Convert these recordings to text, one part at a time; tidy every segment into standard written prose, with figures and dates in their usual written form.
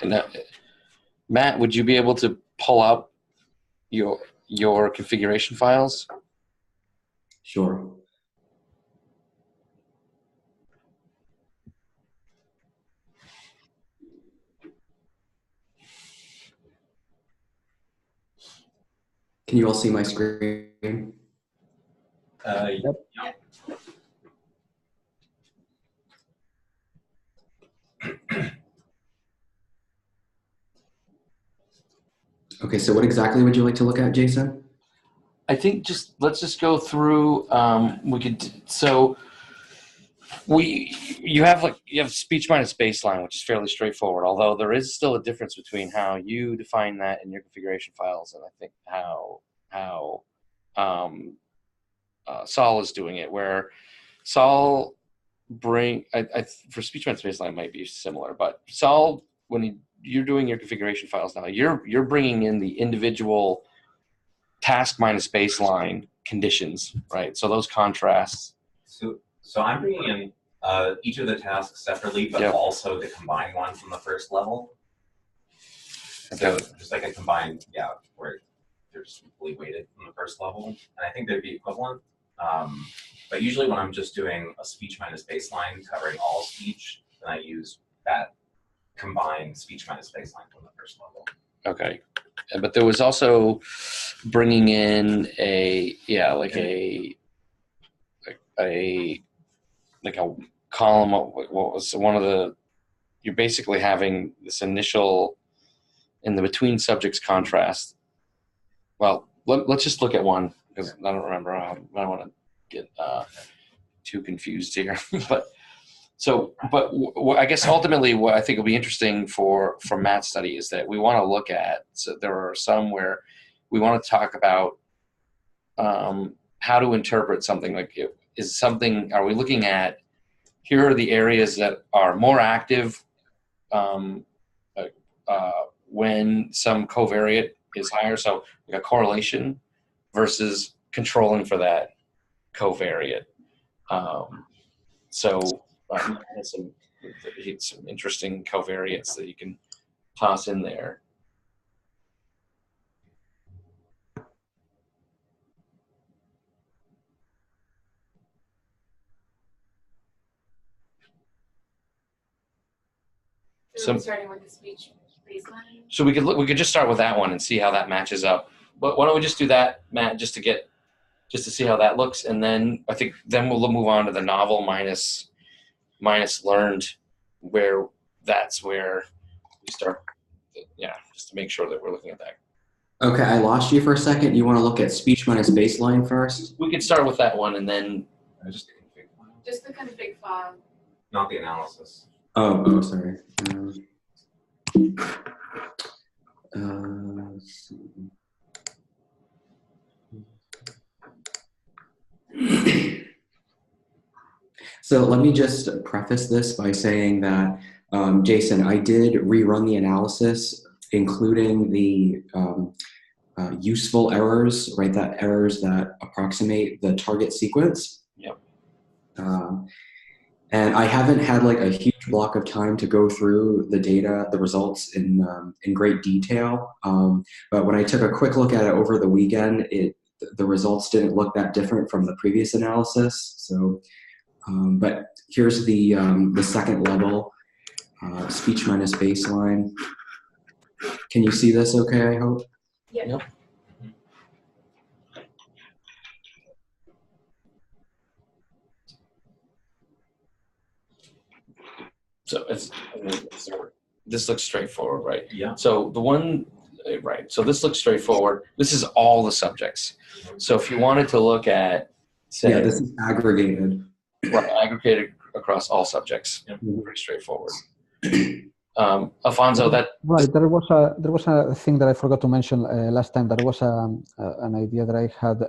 Now, Matt, would you be able to pull up your configuration files? Sure. Can you all see my screen? Yep. Okay, so what exactly would you like to look at, Jason? I think let's just go through. You have speech minus baseline, which is fairly straightforward. Although there is still a difference between how you define that in your configuration files, and I think how Sol is doing it. Where Sol for speech minus baseline might be similar, but Sol, when you're doing your configuration files now, you're bringing in the individual task minus baseline conditions, right? So those contrasts. So I'm bringing in each of the tasks separately, but also the combined one from the first level. So just like a combined, where they're just equally weighted from the first level. And I think they'd be equivalent. But usually when I'm just doing a speech minus baseline covering all speech, then I use that combined speech minus baseline from the first level. Okay. But there was also bringing in a column of what was one of the, you're basically having this initial in the between subjects contrast. Well, let's just look at one because I don't remember. I don't want to get too confused here. but I guess ultimately what I think will be interesting for Matt's study is that we want to look at, so there are some where we want to talk about how to interpret something. Like, are we looking at, here are the areas that are more active when some covariate is higher, so like a correlation versus controlling for that covariate. Some interesting covariates that you can toss in there. So starting with the speech baseline. So we could just start with that one and see how that matches up. But why don't we just do that, Matt, just to see how that looks, and then I think we'll move on to the novel minus learned, where that's where we start. Just to make sure that we're looking at that. Okay, I lost you for a second. You want to look at speech minus baseline first? We could start with that one and then Just the config file. Just the config file. Not the analysis. Oh, sorry. Let's see. So let me just preface this by saying that, Jason, I did rerun the analysis, including the useful errors, right? That errors that approximate the target sequence. Yep. And I haven't had like a huge block of time to go through the data, the results in great detail. But when I took a quick look at it over the weekend, the results didn't look that different from the previous analysis. So, but here's the second level, speech minus baseline. Can you see this okay, I hope? Yeah. Yep. So this looks straightforward, right? Yeah. So so this looks straightforward. This is all the subjects. So if you wanted to look at, say, yeah, this is aggregated. Right, aggregated across all subjects. Yep. Very straightforward. Alfonso, that right. There was a thing that I forgot to mention last time. There was an idea that I had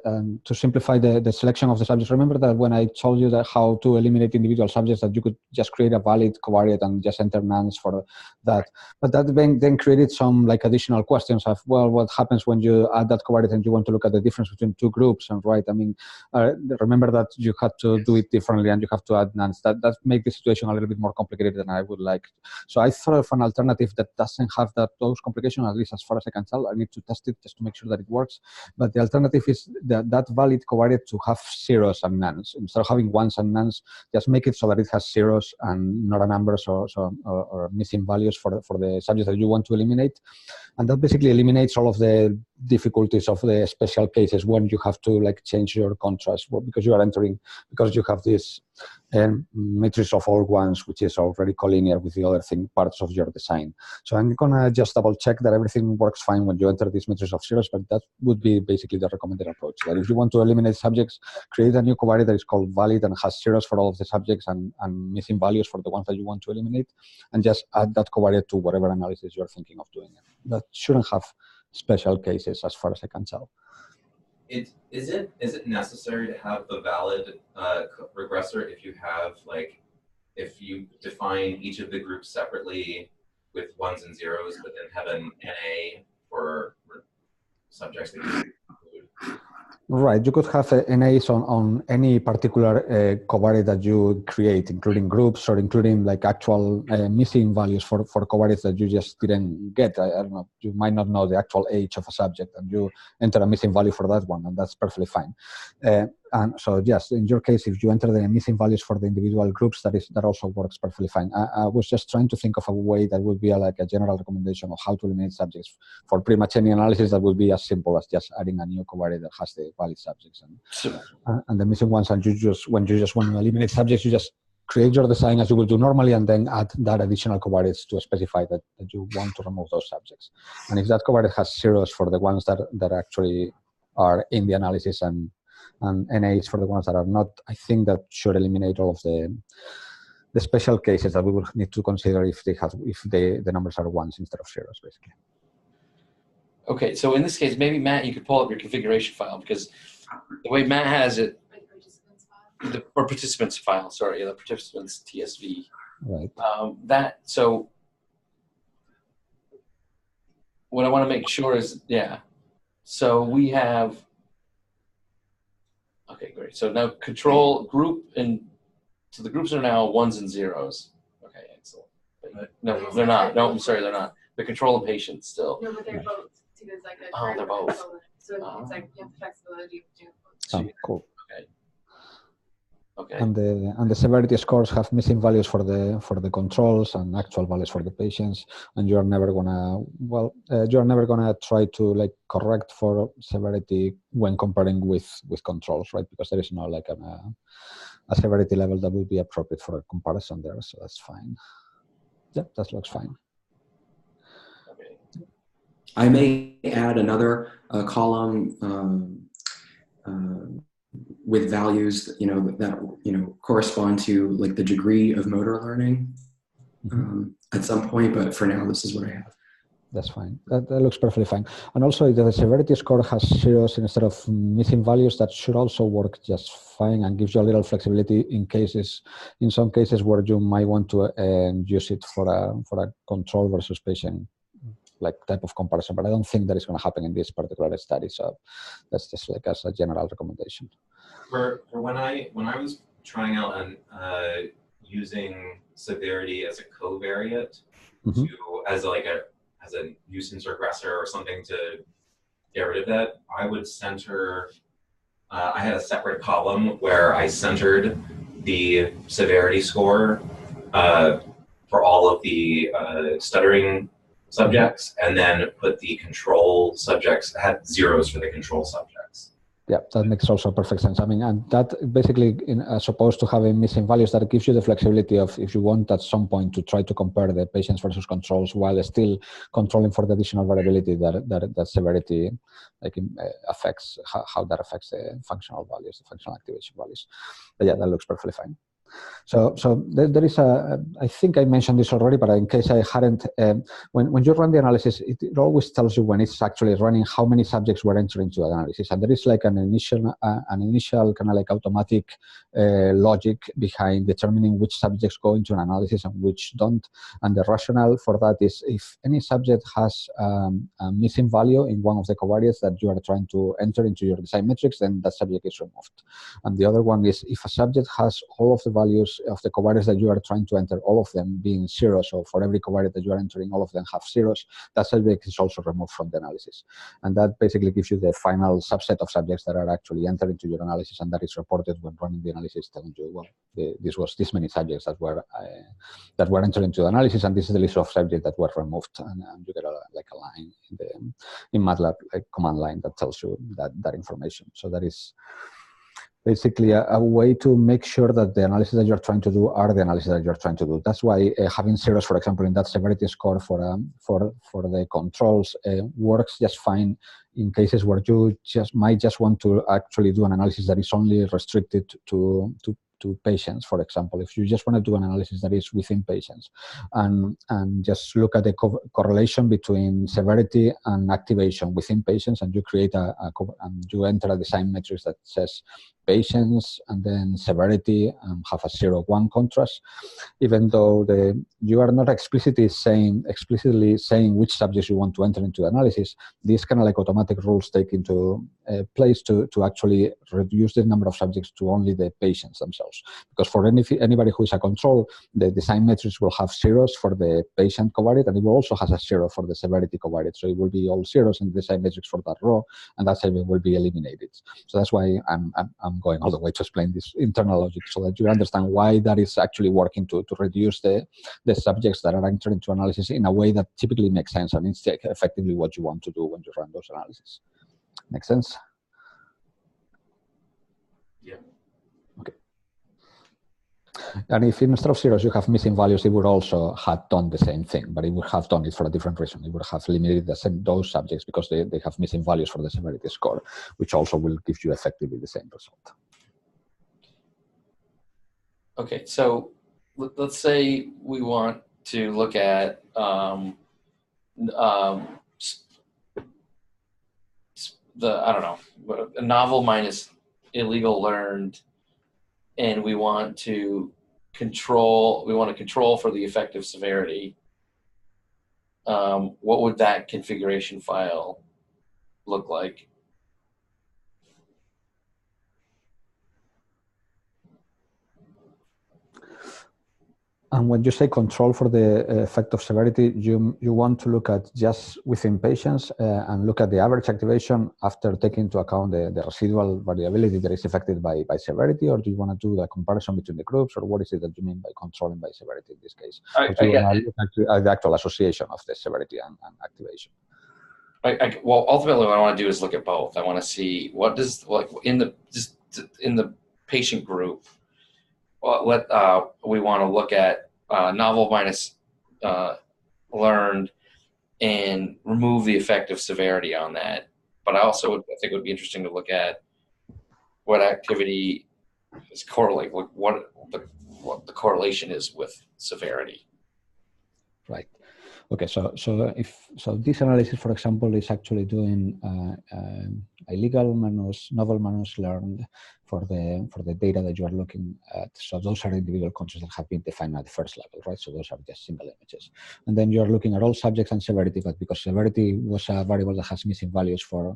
to simplify the selection of the subjects. Remember that when I told you that how to eliminate individual subjects, that you could just create a valid covariate and just enter nonce for that. But that then created some like additional questions of, well, what happens when you add that covariate and you want to look at the difference between two groups, and right? I mean, remember that you had to do it differently and you have to add nonce. That make the situation a little bit more complicated than I would like. So I thought of an alternative that doesn't have those complications, at least as far as I can tell. I need to test it just to make sure that it works. But the alternative is that valid covariate to have zeros and nones. Instead of having ones and nones, just make it so that it has zeros and not a numbers or missing values for the subjects that you want to eliminate. And that basically eliminates all of the difficulties of the special cases when you have to like change your contrast because you are entering, because you have this matrix of all ones, which is already collinear with the other parts of your design. So I'm gonna just double check that everything works fine when you enter this matrix of zeros, but that would be basically the recommended approach. That if you want to eliminate subjects, create a new covariate that is called valid and has zeros for all of the subjects and missing values for the ones that you want to eliminate, and just add that covariate to whatever analysis you're thinking of doing. That shouldn't have special cases as far as I can tell. Is it necessary to have the valid regressor if you define each of the groups separately with ones and zeros, but then have an NA for subjects that you include? Right, you could have NAs on any particular covariate that you create, including groups or including like actual missing values for covariates that you just didn't get. I don't know, you might not know the actual age of a subject and you enter a missing value for that one, and that's perfectly fine. And so yes, in your case, if you enter the missing values for the individual groups, that also works perfectly fine. I was just trying to think of a way that would be like a general recommendation of how to eliminate subjects for pretty much any analysis that would be as simple as just adding a new covariate that has the valid subjects and the missing ones. And when you just want to eliminate subjects, you just create your design as you will do normally, and then add that additional covariates to specify that you want to remove those subjects. And if that covariate has zeros for the ones that actually are in the analysis and NAs for the ones that are not, I think that should eliminate all of the special cases that we will need to consider if the numbers are ones instead of zeros, basically. Okay, so in this case, maybe Matt, you could pull up your configuration file, because the way Matt has it, the participants file, sorry, the participants TSV. Right. So what I want to make sure is, so we have, okay, great. So now control group, and so the groups are now ones and zeros. Okay, excellent. No, they're not. No, I'm sorry, they're not. The control and patients still. No, but they're both. So there's like Oh, they're both. So it's like you have the flexibility of doing both. Cool. Okay. And the severity scores have missing values for the controls and actual values for the patients, and you're never gonna try to like correct for severity when comparing with controls, right? Because there is no like a severity level that would be appropriate for a comparison there, so that's fine. Yeah, that looks fine. Okay. I may add another column with values that correspond to like the degree of motor learning at some point, but for now this is what I have. That's fine. That looks perfectly fine. And also, if the severity score has zeros instead of missing values, that should also work just fine and gives you a little flexibility in some cases where you might want to use it for a control versus patient like type of comparison. But I don't think that is going to happen in this particular study. So that's just like as a general recommendation. For when I was trying out and using severity as a covariate as a nuisance regressor or something to get rid of that, I would center. I had a separate column where I centered the severity score for all of the stuttering subjects, and then put the control subjects, had zeros for the control subjects. Yeah, that makes also perfect sense. I mean, and that basically, as opposed to having missing values, that gives you the flexibility of if you want at some point to try to compare the patients versus controls while still controlling for the additional variability that severity affects, how that affects the functional values, the functional activation values. But yeah, that looks perfectly fine. So there is I think I mentioned this already, but in case I hadn't, when you run the analysis, it always tells you when it's actually running how many subjects were entered into the analysis. And there is like an initial kind of like automatic logic behind determining which subjects go into an analysis and which don't. And the rationale for that is if any subject has a missing value in one of the covariates that you are trying to enter into your design metrics, then that subject is removed. And the other one is if a subject has all of the values of the covariates that you are trying to enter, all of them being zero. So for every covariate that you are entering, all of them have zeros. That subject is also removed from the analysis. And that basically gives you the final subset of subjects that are actually entered into your analysis, and that is reported when running the analysis, telling you, well, this was this many subjects that were entered into the analysis, and this is the list of subjects that were removed. And you get a line in MATLAB, like command line, that tells you that information. So that is basically a way to make sure that the analysis that you're trying to do are the analysis that you're trying to do. That's why having zeros, for example, in that severity score for the controls works just fine in cases where you might just want to actually do an analysis that is only restricted to patients. For example, if you just want to do an analysis that is within patients and just look at the correlation between severity and activation within patients, and you create and you enter a design matrix that says patients and then severity and have a 0-1 contrast, even though you are not explicitly saying which subjects you want to enter into analysis, these kind of like automatic rules take into place to actually reduce the number of subjects to only the patients themselves. Because for anybody who is a control, the design matrix will have zeros for the patient covariate, and it will also have a 0 for the severity covariate. So it will be all zeros in the design matrix for that row, and that segment will be eliminated. So that's why I'm going all the way to explain this internal logic, so that you understand why that is actually working to reduce the subjects that are entered into analysis in a way that typically makes sense, and it's effectively what you want to do when you run those analyses. Make sense? Yeah. Okay. And if instead of zeros you have missing values, it would also have done the same thing, but it would have done it for a different reason. It would have limited those subjects because they have missing values for the severity score, which also will give you effectively the same result. Okay, so let's say we want to look at a novel minus illegal learned, and we want to control for the effective severity. What would that configuration file look like? And when you say control for the effect of severity, you want to look at just within patients and look at the average activation after taking into account the residual variability that is affected by severity, or do you want to do the comparison between the groups, or what is it that you mean by controlling by severity in this case? Or do you want to look at the actual association of the severity and activation? Well, ultimately, what I want to do is look at both. I want to see what does in the patient group. Well, we want to look at novel minus learned and remove the effective severity on that. But I think it would be interesting to look at what activity is correlate, what the correlation is with severity. Right. Okay, so this analysis, for example, is actually doing illegal minus novel minus learned for the data that you are looking at. So those are individual controls that have been defined at the first level, right? So those are just single images. And then you are looking at all subjects and severity, but because severity was a variable that has missing values for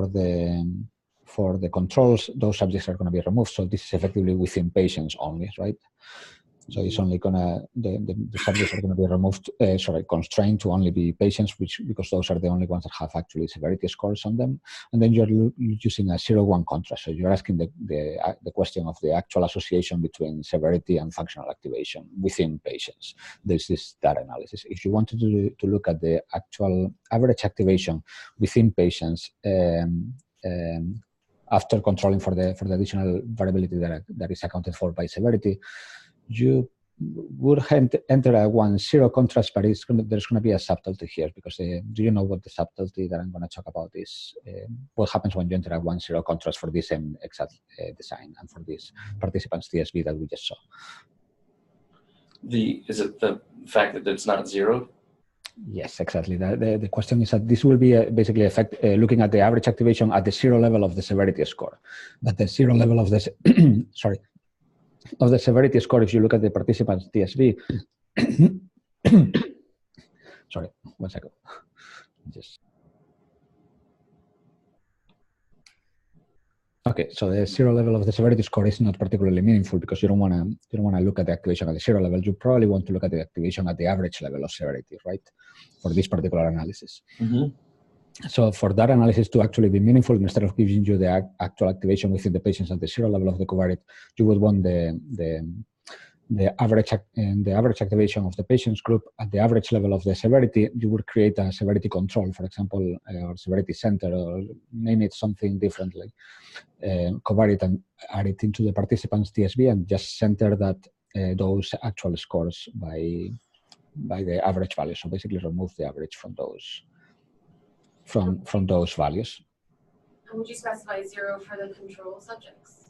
the controls, those subjects are going to be removed. So this is effectively within patients only, right? So it's only gonna the subjects are gonna be removed, constrained to only be patients, because those are the only ones that have actually severity scores on them. And then you're using a 0-1 contrast. So you're asking the question of the actual association between severity and functional activation within patients. This is that analysis. If you wanted to look at the actual average activation within patients, after controlling for the additional variability that is accounted for by severity, you would enter a 1-0 contrast, but there's going to be a subtlety here, because do you know what the subtlety that I'm going to talk about is? What happens when you enter a 1-0 contrast for this same exact design and for this participants TSV that we just saw? Is it the fact that it's not zero? Yes, exactly. The question is that this will be basically looking at the average activation at the 0 level of the severity score. But the 0 level of the of the severity score, if you look at the participants TSV, sorry, 1 second. Okay, so the zero level of the severity score is not particularly meaningful because you don't want to look at the activation at the zero level. You probably want to look at the activation at the average level of severity, right? For this particular analysis. So for that analysis to actually be meaningful, instead of giving you the actual activation within the patients at the zero level of the covariate, you would want the average activation of the patients group at the average level of the severity. You would create a severity control, for example, or severity center, or name it something differently, covariate, and add it into the participants' TSV and just center that those actual scores by the average value. So basically remove the average from those values. And would you specify 0 for the control subjects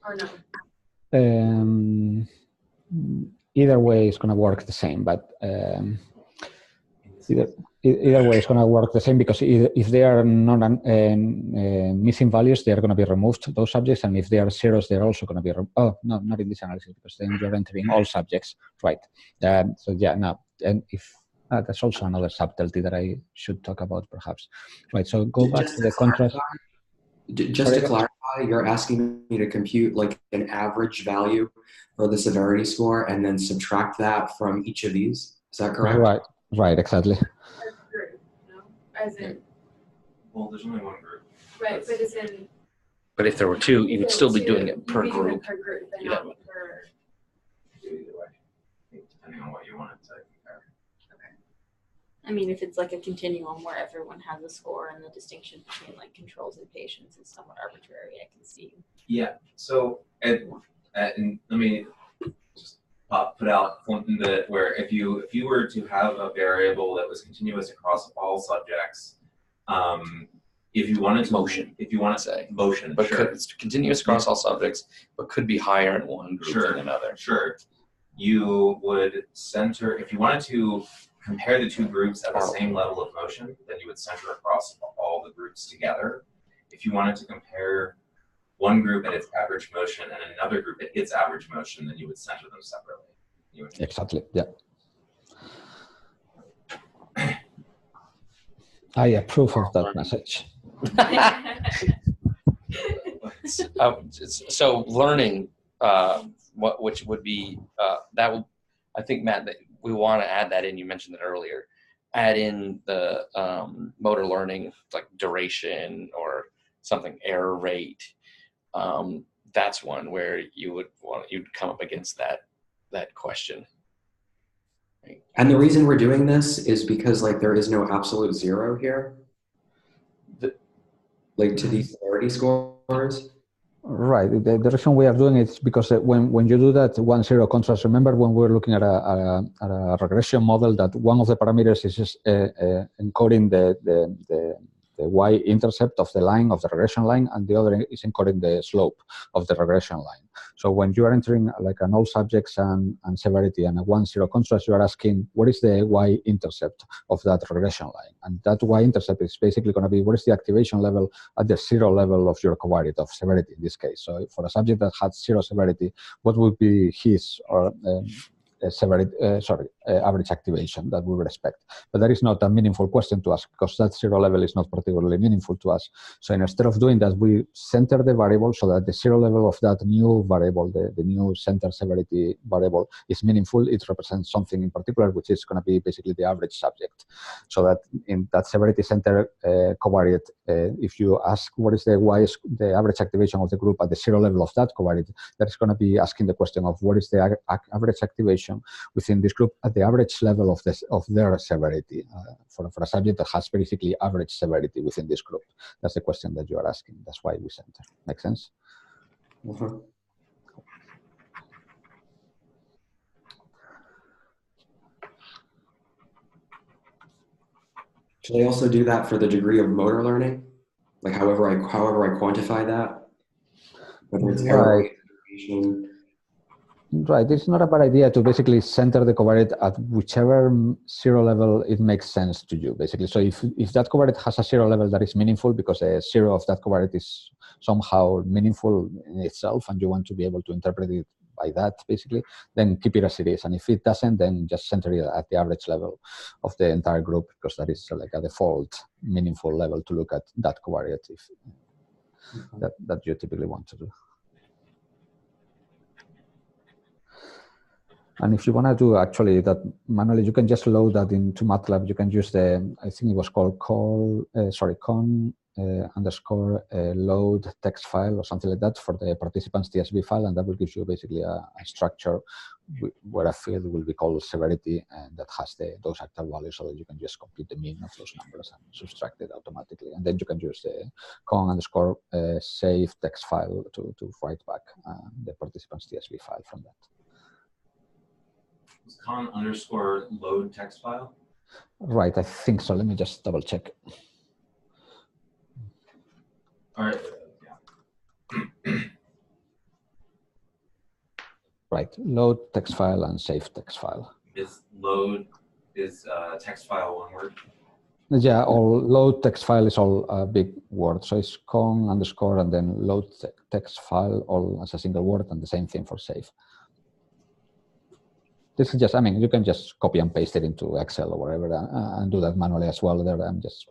or no? Either way is going to work the same, but either way is going to work the same, because if they are not missing values, they are going to be removed, those subjects, and if they are zeros, they're also going to be oh no, not in this analysis, because then you're entering all subjects, right? So yeah, no, and if that's also another subtlety that I should talk about, perhaps, right? So go back to the contrast. Just to clarify, you're asking me to compute like an average value for the severity score and then subtract that from each of these. Is that correct? Right, exactly. As a group, no? As in, Well, there's only one group. right, but as in. But if there were two, you would still be doing it per You'd be doing group. it per group, and Yeah. not per. Either way, depending on what you want to compare. I mean, if it's like a continuum where everyone has a score and the distinction between like controls and patients is somewhat arbitrary, I can see. Yeah. So, and let me just put out something that where if you were to have a variable that was continuous across all subjects, if you wanted to if you want to say motion, But sure. it's continuous across all subjects, but could be higher in one group than another. Sure. You would center, if you wanted to compare the two groups at the same level of motion, then you would center across all the groups together. If you wanted to compare one group at its average motion and another group at its average motion, then you would center them separately. Exactly, yeah. I approve of that message. So learning, which would be that will, I think, Matt, that we want to add that in. You mentioned it earlier. Add in the motor learning, like duration or something, error rate. That's one where you'd come up against that question. Right. And the reason we're doing this is because like there is no absolute zero here. Like to these severity scores. Right. The reason we are doing it is because when you do that 1-0 contrast, remember when we were looking at a regression model that one of the parameters is just encoding the y-intercept of the line, of the regression line, and the other is encoding the slope of the regression line. So when you are entering like an all subjects and severity and a 1-0 contrast, you are asking what is the y-intercept of that regression line, and that y-intercept is basically going to be what is the activation level at the 0 level of your covariate of severity in this case. So for a subject that had 0 severity, what would be his or average activation that we would expect? But that is not a meaningful question to ask because that 0 level is not particularly meaningful to us. So instead of doing that, we center the variable so that the 0 level of that new variable, the new center severity variable, is meaningful. It represents something in particular, which is going to be basically the average subject. So that in that severity center covariate, if you ask what is the average activation of the group at the 0 level of that covariate, that is going to be asking the question of what is the average activation within this group at the average level of their severity for a subject that has basically average severity within this group. That's the question that you are asking. That's why we center. Make sense? Mm-hmm. Should I also do that for the degree of motor learning? Like however I quantify that? Whether it's error rate, duration. Right, it's not a bad idea to basically center the covariate at whichever 0 level it makes sense to you, basically. So if that covariate has a 0 level that is meaningful because a 0 of that covariate is somehow meaningful in itself and you want to be able to interpret it by that, basically, then keep it as it is. And if it doesn't, then just center it at the average level of the entire group because that is like a default meaningful level to look at that covariate. that you typically want to do. And if you want to do actually that manually, you can just load that into MATLAB. You can use the, I think it was called con underscore load text file or something like that for the participants TSV file, and that will give you basically a structure where a field will be called severity, and that has those actual values, so that you can just compute the mean of those numbers and subtract it automatically. And then you can use the con underscore save text file to write back the participants TSV file from that. Is con underscore load text file? Right, I think so. Let me just double check. All right. Yeah. Right, load text file and save text file. Is load text file one word? Yeah, all load text file is all a big word. So it's con underscore and then load text file all as a single word, and the same thing for save. This is just, I mean, you can just copy and paste it into Excel or whatever and do that manually as well. There, I'm just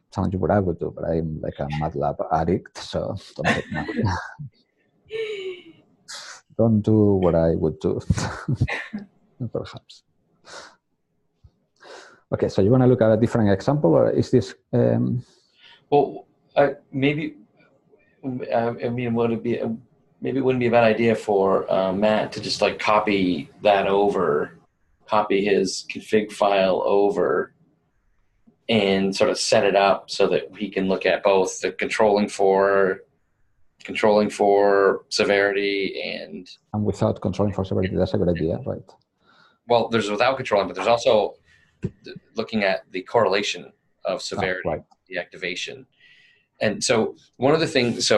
telling you what I would do, but I'm like a MATLAB addict, so don't take my, don't do what I would do, perhaps. Okay, so you want to look at a different example, or is this? Well, maybe. I mean, would it be? Maybe it wouldn't be a bad idea for Matt to just like copy that over, copy his config file over, and sort of set it up so that he can look at both the controlling for severity and without controlling for severity. That's a good idea, right? Well, there's without controlling, but there's also looking at the correlation of severity, right. The activation. And so one of the things,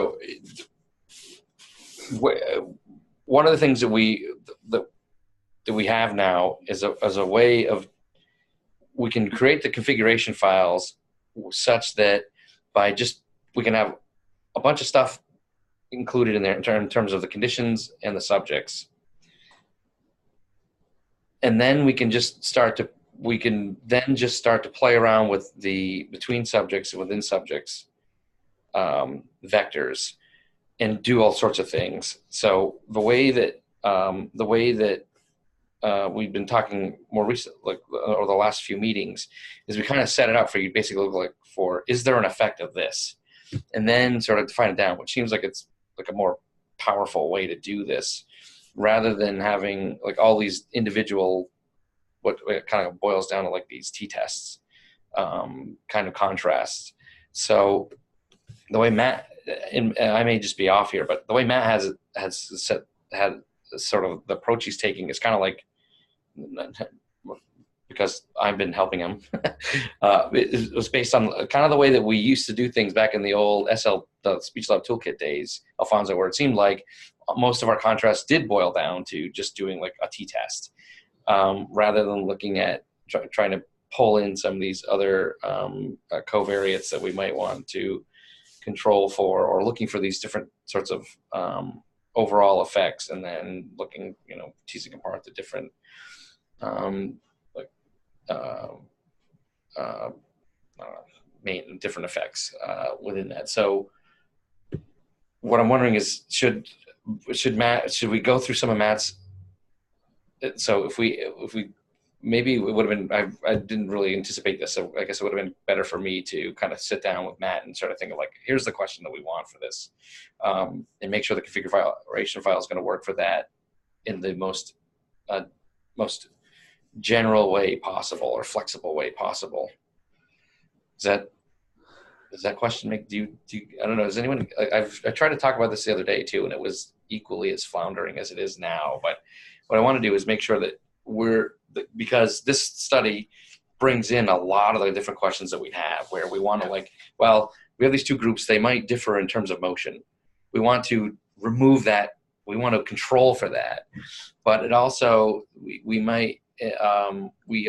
one of the things that we have now is a way of, we can create the configuration files such that we can have a bunch of stuff included in there in terms of the conditions and the subjects. And then we can just start to play around with the between subjects and within subjects vectors and do all sorts of things. So the way that we've been talking more recently, like over the last few meetings, is we kind of set it up for you basically look like for, is there an effect of this? And then sort of define it down, which seems like it's like a more powerful way to do this rather than having like all these individual, what it kind of boils down to like these t-tests kind of contrasts. So the way Matt, and I may just be off here, but the way Matt had sort of the approach he's taking is kind of like, because I've been helping him, it was based on kind of the way that we used to do things back in the old the Speech Lab Toolkit days, Alfonso, where it seemed like most of our contrasts did boil down to just doing like a t-test rather than looking at trying to pull in some of these other covariates that we might want to control for, or looking for these different sorts of overall effects, and then looking, teasing apart the different main different effects within that. So what I'm wondering is, should we go through some of Matt's? So if we maybe it would have been, I didn't really anticipate this, so I guess it would have been better for me to kind of sit down with Matt and sort of think of like, here's the question that we want for this, and make sure the configuration file is going to work for that in the most general way possible or flexible way possible. Does that question make, do you, I don't know, does anyone, I tried to talk about this the other day too, and it was equally as floundering as it is now, but what I want to do is make sure that because this study brings in a lot of the different questions that we have, where we want to like, well, we have these two groups, they might differ in terms of motion. We want to remove that. We want to control for that. But it also, we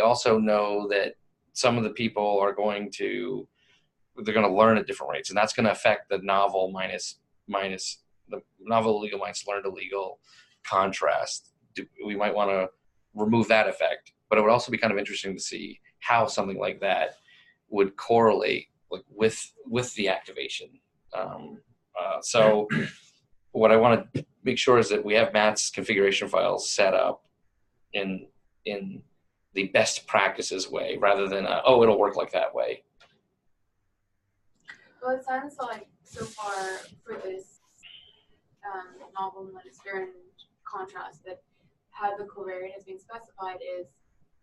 also know that some of the people are they're going to learn at different rates, and that's going to affect the novel minus the novel illegal minus learned illegal contrast. We might want to remove that effect, but it would also be kind of interesting to see how something like that would correlate like with the activation. So what I want to make sure is that we have Matt's configuration files set up in the best practices way, rather than oh, it'll work like that way. Well, it sounds like so far for this novel non-experiment contrast that how the covariate has been specified is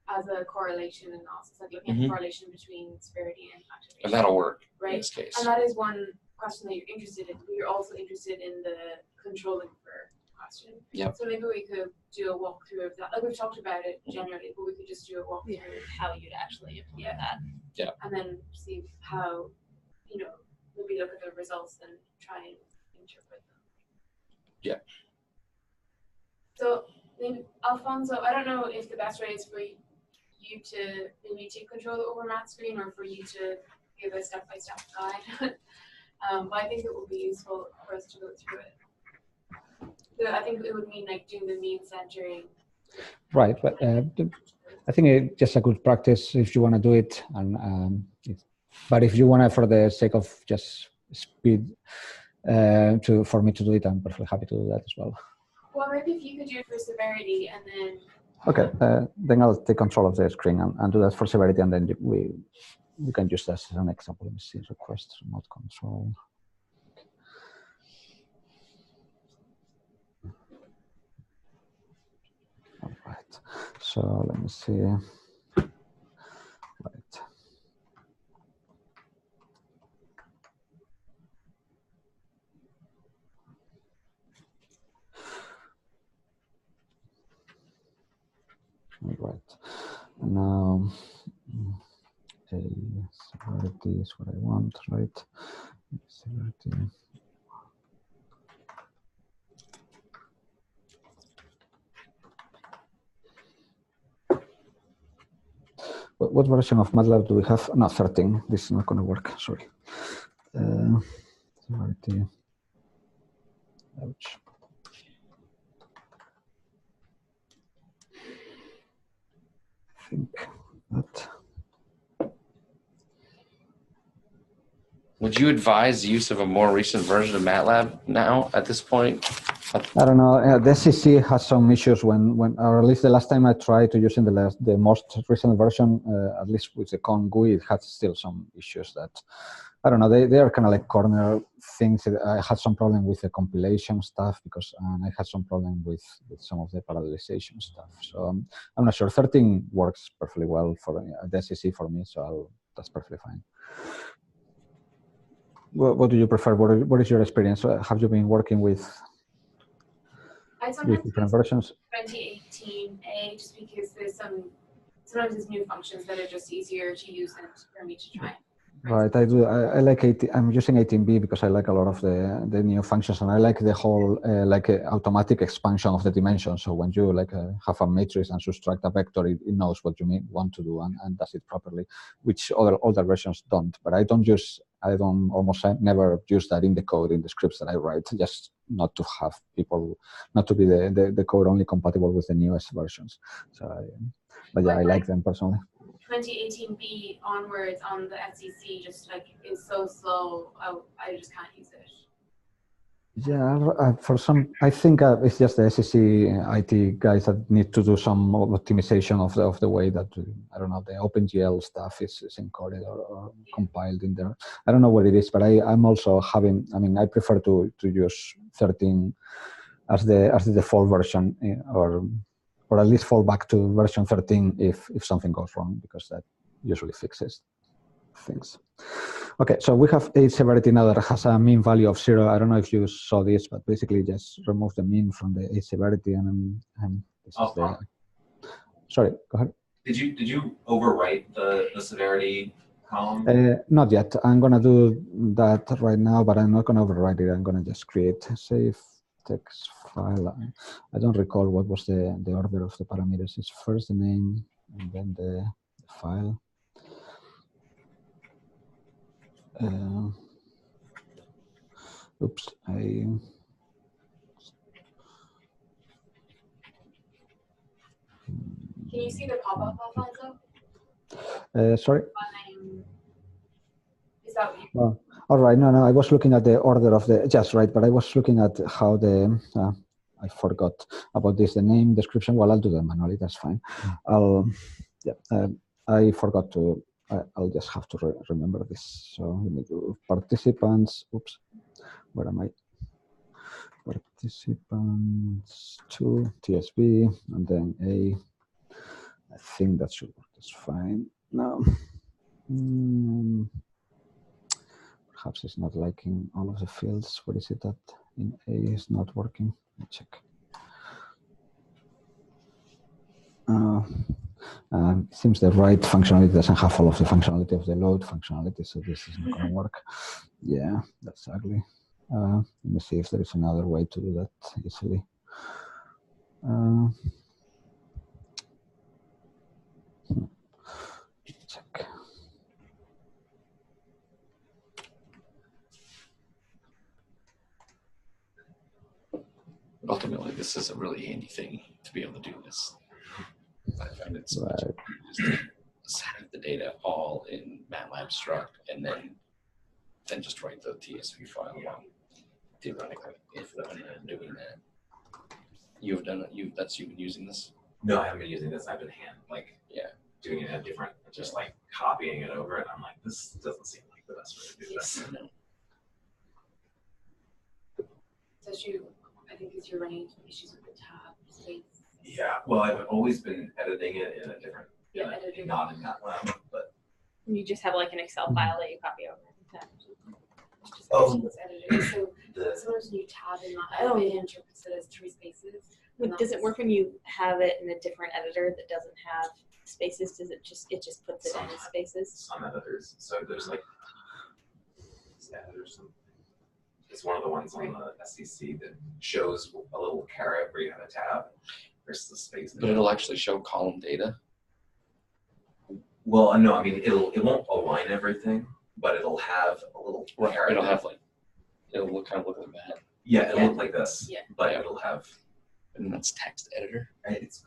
as a correlation analysis, like looking at the correlation between severity and activation. And that'll work in right? this case. And that is one question that you're interested in. But you're also interested in the controlling for question. Yep. So maybe we could do a walkthrough of that. Like we've talked about it generally, but we could just do a walkthrough of How you'd actually implement that. Yeah. and then see how, maybe look at the results and try and interpret them. Yeah. So maybe Alfonso, I don't know if the best way is for you to maybe take control over Matt's screen or for you to give a step-by-step guide. But I think it will be useful for us to go through it. So I think it would mean like doing the mean centering. Right, but I think it's just a good practice if you want to do it. And but if you want to, for the sake of just speed, for me to do it, I'm perfectly happy to do that as well. Well, maybe if you could do it for severity and then. Okay, then I'll take control of the screen and do that for severity, and then we can use that as an example. Let me see, request remote control. All right, so let me see. Right. All right, now severity is what I want, right? Severity. What version of MATLAB do we have? No, 13. This is not going to work. Sorry. Severity. Ouch. I think that. Would you advise the use of a more recent version of MATLAB now at this point? I don't know. The SEC has some issues when, or at least the last time I tried to use in the most recent version, at least with the Con GUI, it had still some issues that, I don't know, they are kind of like corner things. I had some problem with the compilation stuff because I had some problem with some of the parallelization stuff. So I'm not sure. 13 works perfectly well for the SEC for me, so that's perfectly fine. What do you prefer? What is your experience? Have you been working with different versions? 2018A, just because there's sometimes there's new functions that are just easier to use and for me to try. Right, I do. I like 18. I'm using 18B because I like a lot of the new functions, and I like the whole automatic expansion of the dimension. So when you have a matrix and subtract a vector, it knows what you want to do and does it properly, which older versions don't. But I don't almost never use that in the code, in the scripts that I write, just not to have people, not to be the code only compatible with the newest versions. So, but yeah, I like them personally. 2018B onwards on the SEC just is so slow. I just can't use it. Yeah, for some, I think it's just the SEC IT guys that need to do some optimization of the way that, I don't know, the OpenGL stuff is encoded or compiled in there. I don't know what it is, but I'm also having, I prefer to use 13 as the default version, or at least fall back to version 13 if something goes wrong, because that usually fixes things. Okay, so we have a severity now that has a mean value of 0. I don't know if you saw this, but basically just remove the mean from the age severity, and this is the. Sorry, go ahead. Did you overwrite the severity column? Not yet. I'm gonna do that right now, but I'm not gonna overwrite it. I'm gonna just create a save text file. I don't recall what was the order of the parameters. It's first the name and then the file. Oops, Can you see the pop-up, Alfonso? Sorry? Is that what you... Well, All right. No, I was looking at the order of the, just right, but I was looking at how the, I forgot about this, the name, description. Well, I'll do that manually. That's fine. I forgot to, I'll just have to remember this. So let me do participants. Oops. Where am I? Participants 2, TSB, and then A. I think that should work just fine. Now, perhaps it's not liking all of the fields. What is it that in A is not working? Let me check. It seems the write functionality doesn't have all of the functionality of the load functionality, so this is not going to work. Yeah, that's ugly. Let me see if there is another way to do that easily. Check. Ultimately, this is a really handy thing to be able to do this. I find it so much Right. easier just to have the data all in MATLAB struct and then just write the TSV file along. Theoretically, if I'm doing that, you've done it. You've been using this. No, I haven't been using this. I've been Yeah, doing it in a different, just like copying it over, and I'm like, this doesn't seem like the best way to do this. no. I think it's you're running into issues with the tab space. Yeah, well, I've always been editing it in a different, editing. not in MATLAB, but You just have like an Excel file that you copy over. Oh. It's edited. So the sometimes when you tab in that, Oh, it yeah. interprets it as 3 spaces. Does it work when you have it in a different editor that doesn't have spaces? Does it just puts it in spaces? some editors. So there's like this editor something. It's one of the ones on the SEC that shows a little caret where you have a tab versus the space. But it'll actually show column data. Well, no, I mean it won't align everything, but it'll have a little caret. It'll have like it'll look like that. Yeah, it'll look like this. Yeah. But it'll have. And that's text editor. It's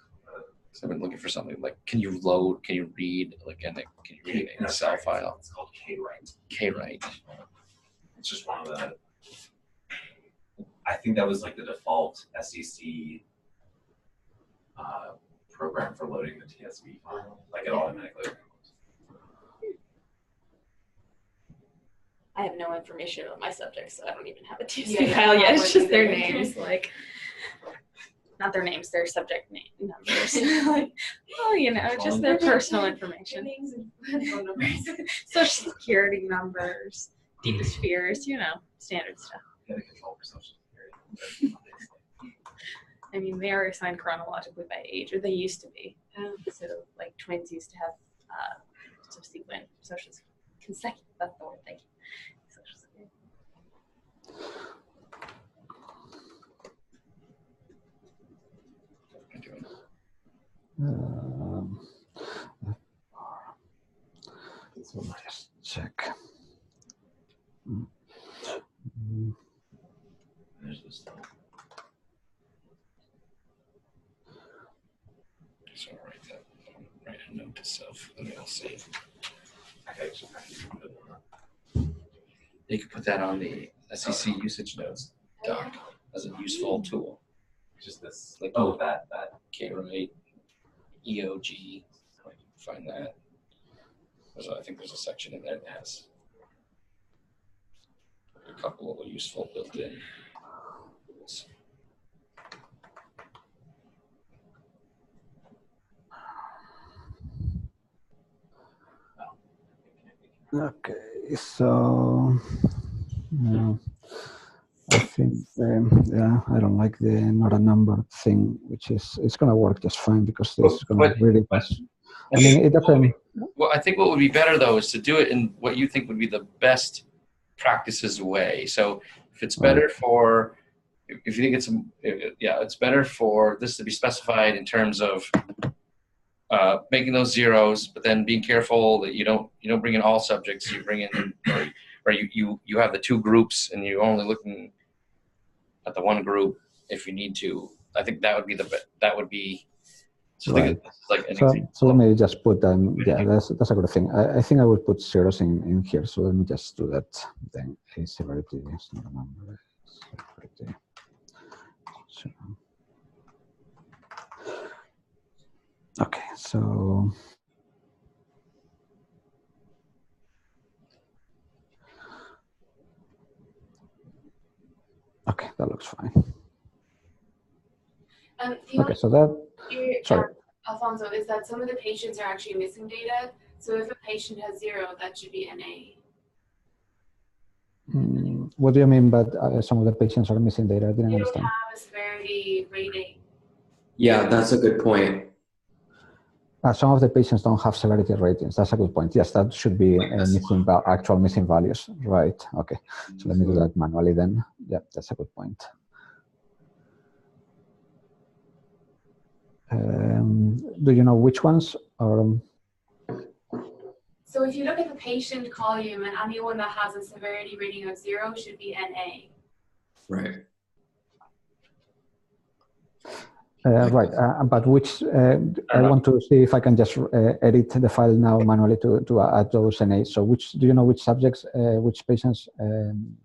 So I've been looking for something like, can you read like can you read an Excel file? It's called Kwrite. Kwrite. It's just one of the. I think that was like the default SEC program for loading the TSV file. Like it automatically. I have no information about my subjects, so I don't even have a TSV Yeah, file yet. It's just their either. names, like not their names, their subject name numbers. Like, well, you know, just their personal information. Names and phone numbers. Social security numbers, deepest fears, you know, standard stuff. Get a control for social security. I mean, they are assigned chronologically by age, or they used to be. So, like, twins used to have subsequent social consecutive. That's the word. Thank you. Social security. So just check. There's this stuff. So I'll write a note to self, and I'll save. Okay. You can put that on the SEC usage notes doc as a useful tool. Just this. Like that. Kwrite, EOG, like find that. I think there's a section in there that has a couple of useful built-in tools. Okay, so I think I don't like the not a number thing, which is it's gonna work just fine because this is gonna really pass. I mean, it doesn't. Well, I think what would be better though is to do it in what you think would be the best practices way. So if it's better for, if you think it's better for this to be specified in terms of making those zeros, but then being careful that you don't bring in all subjects. You bring in, or you have the two groups and you're only looking at the one group if you need to. I think that would be So Right. think this is like an So example. let me just put yeah, that's a good thing. I think I will put zeros in here. So let me just do that. Then a severity is not a number. Severity. So, okay, so okay, that looks fine. Okay, so that sorry. Alfonso, is that some of the patients are actually missing data. So if a patient has 0, that should be NA. What do you mean? But some of the patients are missing data. I didn't They don't understand. have a severity rating. Yeah, that's a good point. Some of the patients don't have severity ratings. That's a good point. Yes, that should be actual missing values. Right. Okay. So let me do that manually then. Yeah, that's a good point. Do you know which ones? Or So if you look at the patient column, and anyone that has a severity rating of 0 should be NA. Right. right, but which I want to see if I can just edit the file now manually to add those NA. So which do you know which subjects, which patients,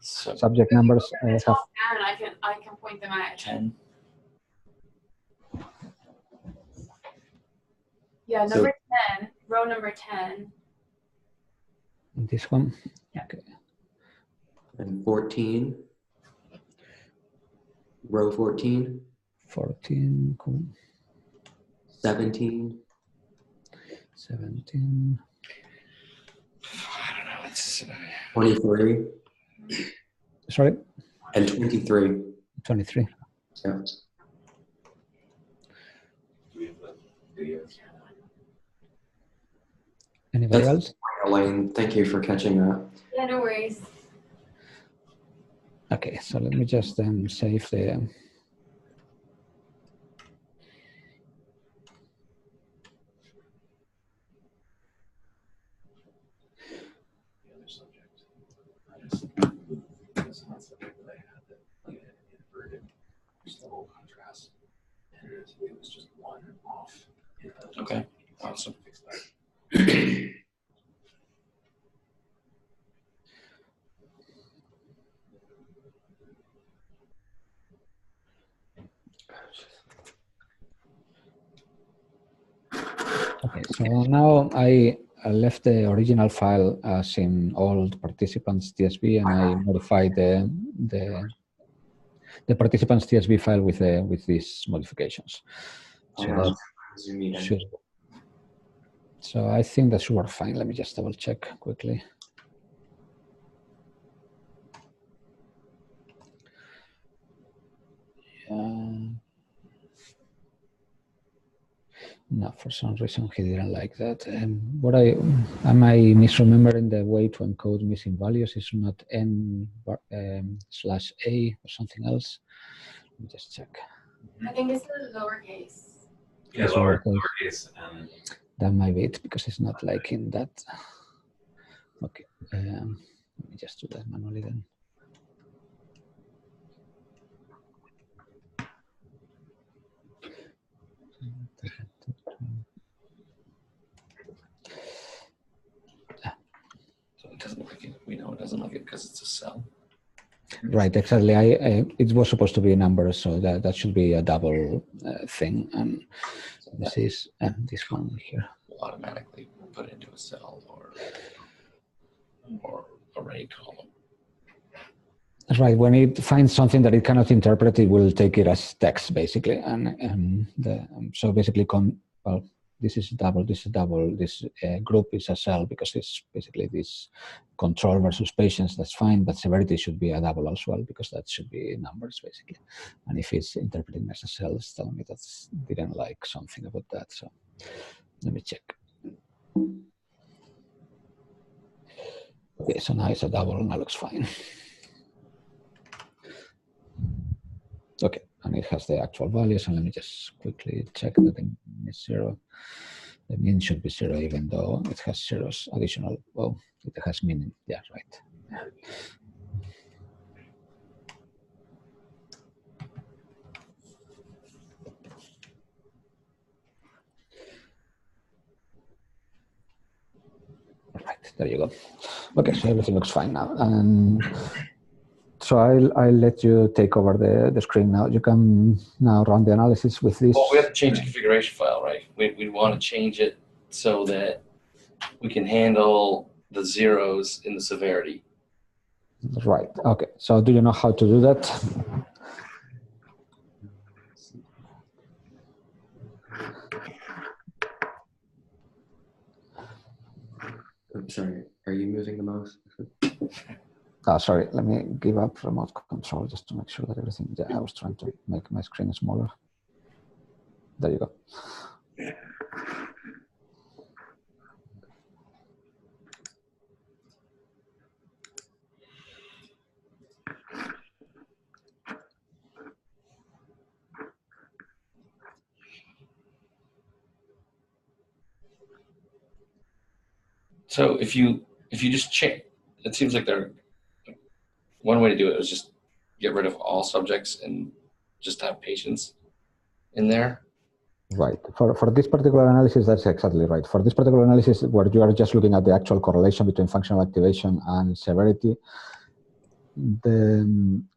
subject numbers have? Top down, I can point them out. 10. Yeah, number 10, row number 10. This one. Yeah. Okay. And 14. Row 14. 14. Cool. 17. 17. I don't know. It's 23. Sorry. And 23. 23. Yeah. Anybody else? Elaine, thank you for catching that. Yeah, no worries. Okay, so let me just save the. okay. Awesome. Okay, so now I left the original file as in old participants TSV, and I modified the participants TSV file with these modifications. So that should. So I think that should work fine. Let me just double check quickly. No, for some reason he didn't like that. What am I misremembering the way to encode missing values? Is not n /a or something else? Let me just check. I think it's the lowercase. Yeah, lowercase. That might be it because it's not like in that. Okay, let me just do that manually then. So it doesn't like it. We know it doesn't like it because it's a cell. Right, exactly. It was supposed to be a number, so that should be a double thing. And this is this one here. Will automatically put into a cell or array column. That's right. When it finds something that it cannot interpret, it will take it as text, basically. And so basically, well, this is double. This is double. This group is a cell because it's basically this control versus patients. That's fine, but severity should be a double as well because that should be numbers, basically. And if it's interpreting as a cell, it's telling me that didn't like something about that. So let me check. Okay, so now it's a double, and that looks fine. Okay, and it has the actual values, and let me just quickly check that the mean is 0. The mean should be 0, even though it has zeros additional. Well, it has meaning. Yeah, right. There you go. Okay, so everything looks fine now. And so I'll let you take over the screen now. You can now run the analysis with this. Well, we have to change the configuration file, right? We want to change it so that we can handle the zeros in the severity. Right. Okay. So do you know how to do that? I'm sorry, are you moving the mouse? Oh, sorry. Let me give up remote control just to make sure that everything. Yeah, I was trying to make my screen smaller. There you go. So if you just change, it seems like one way to do it is just get rid of all subjects and just have patients in there. Right. For this particular analysis, that's exactly right. For this particular analysis, where you are just looking at the actual correlation between functional activation and severity, then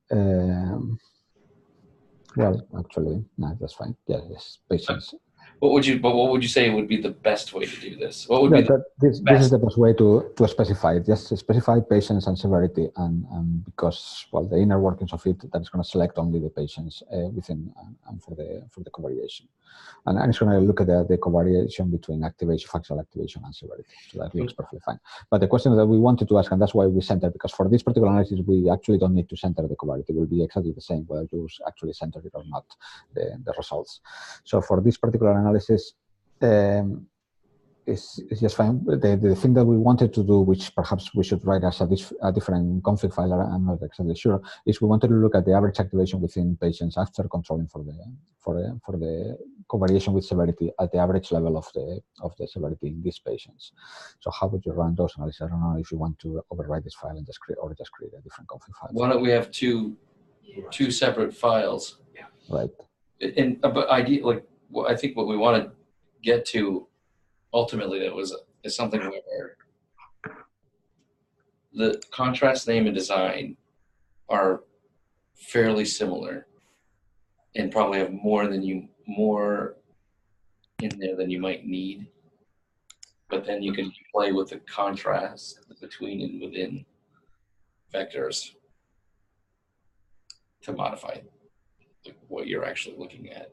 well, actually, no, that's fine. Yeah, yes, patients. What would you say would be the best way to do this? What would be this is the best way to specify it. Just specify patients and severity, and because, well, the inner workings of it, that is going to select only the patients within and for the covariation. And it's going to look at the covariation between activation, functional activation, and severity. So that looks perfectly fine. But the question that we wanted to ask, and that's why we center, because for this particular analysis, we actually don't need to center the covariety. It will be exactly the same whether you actually center it or not, the results. So for this particular analysis, it's just fine. The thing that we wanted to do, which perhaps we should write as a different config file, I'm not exactly sure, is we wanted to look at the average activation within patients after controlling for the covariation with severity at the average level of the severity in these patients. So how would you run those analyses? I don't know if you want to overwrite this file and just create a different config file. Why don't we have two separate files? Yeah. Right. And but I think what we want to get to ultimately is something where the contrast name and design are fairly similar and probably have more in there than you might need. But then you can play with the contrast between and within vectors to modify what you're actually looking at.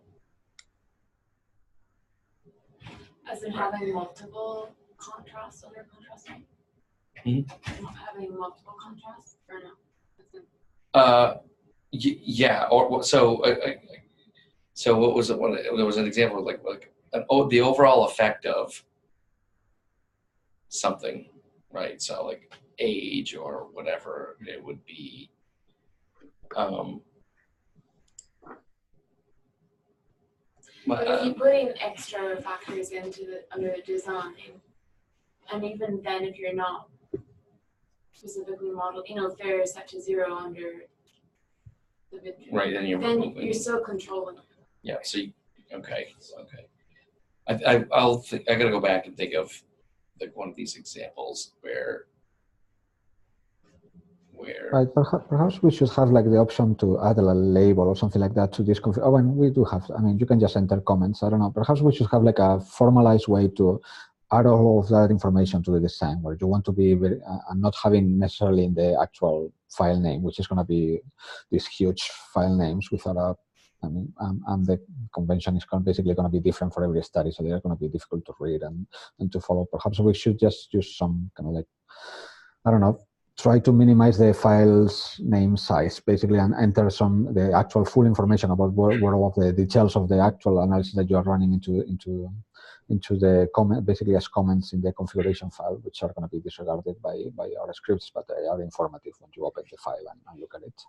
As in having multiple contrasts under contrast name? Not having multiple contrasts or no? Yeah. Or so what was it? There was an example of the overall effect of something, right? So like age or whatever it would be. But if you put in extra factors under the design, and even then, if you're not specifically modeled, if they're set to 0 under the bit, right, then you're still controlling. Yeah. So okay. I gotta go back and think of like one of these examples where. Right, perhaps we should have like the option to add a label or something like that to this config. Oh, and we do have, you can just enter comments. I don't know, perhaps we should have like a formalized way to add all of that information to the design where you want to be and not having necessarily in the actual file name, which is going to be these huge file names without a, and the convention is basically going to be different for every study. So they're going to be difficult to read and to follow. Perhaps we should just use some kind of like, I don't know, try to minimize the file's name size, basically, and enter the actual full information about where all of the details of the actual analysis that you are running into the comment, basically as comments in the configuration file, which are going to be disregarded by our scripts, but they are informative when you open the file and look at it.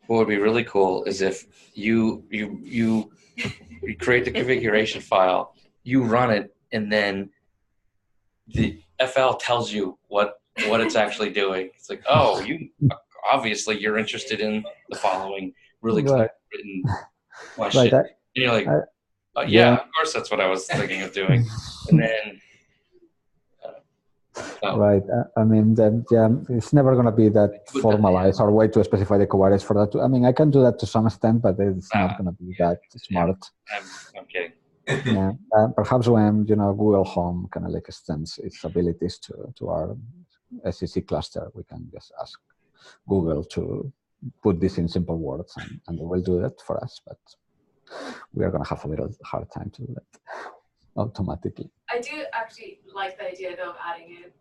What would be really cool is if you create the configuration file, you run it, and then the FL tells you what it's actually doing. It's like, oh, obviously you're interested in the following really clear written question. Right, and you're like, yeah, of course that's what I was thinking of doing. And then Oh. Right. I mean, yeah, it's never going to be that formalized or way to specify the covariates for that. I mean, I can do that to some extent, but it's not going to be that smart. I'm kidding. Yeah. Perhaps when Google Home kind of like extends its abilities to our SEC cluster, we can just ask Google to put this in simple words, and they will do that for us. But we are going to have a little hard time to do that automatically. I do actually like the idea though of adding it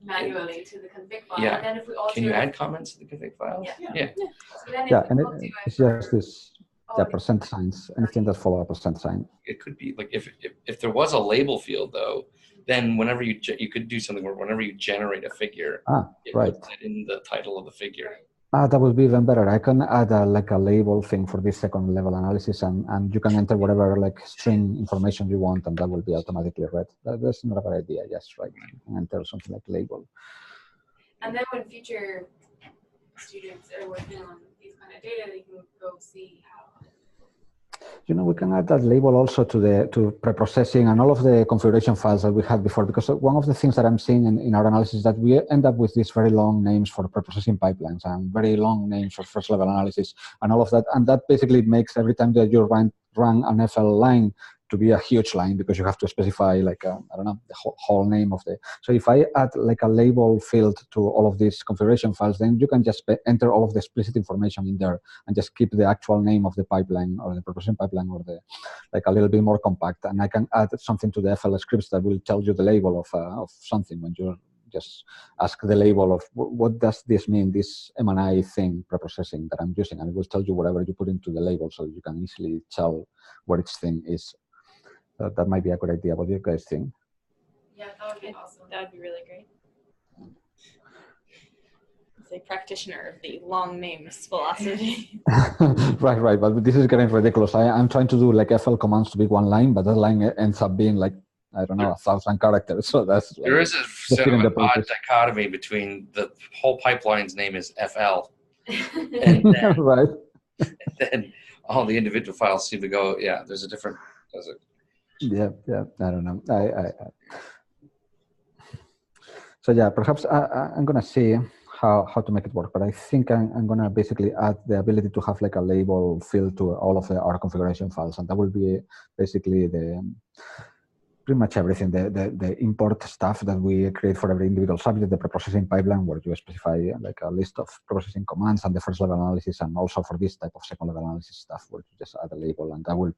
manually to the config file. Yeah. And then if we also Can you add comments to the config files? Yeah. So then Yeah, if and we all do it's for just this all percent signs, anything that follow a percent sign. It could be like if there was a label field though, then whenever you could do something where whenever you generate a figure, it right. puts it in the title of the figure. That would be even better. I can add like a label thing for this second level analysis, and you can enter whatever like string information you want, and that will be automatically read. That's not a bad idea. Yes, right. You can enter something like label. And then when future students are working on these kind of data, they can go see how. We can add that label also to preprocessing and all of the configuration files that we had before, because one of the things that I'm seeing in our analysis is that we end up with these very long names for preprocessing pipelines and very long names for first level analysis and all of that. And that basically makes every time that you run an FL line to be a huge line, because you have to specify like, I don't know, the whole name of the. So if I add like a label field to all of these configuration files, then you can just enter all of the explicit information in there and just keep the actual name of the pipeline or the preprocessing pipeline or the like a little bit more compact. And I can add something to the FL scripts that will tell you the label of something when you just ask the label of what does this mean, this M&I thing preprocessing that I'm using, and it will tell you whatever you put into the label, so you can easily tell what its thing is. That might be a good idea. What do you guys think? Yeah, that would be awesome. That would be really great. As a practitioner of the long names philosophy. Right. But this is getting ridiculous. I'm trying to do like FL commands to be one line, but that line ends up being like, I don't know, 1,000 characters. So that's like, there is a sort of an odd dichotomy between the whole pipeline's name is FL, and then, right. and then all the individual files seem to go. Yeah, there's a different. Yeah. I don't know. So yeah, perhaps I'm gonna see how to make it work, but I think I'm gonna basically add the ability to have like a label field to all of our configuration files, and that will be basically pretty much everything, the import stuff that we create for every individual subject, the preprocessing pipeline where you specify like a list of processing commands and the first level analysis, and also for this type of second level analysis stuff where you just add a label, and that will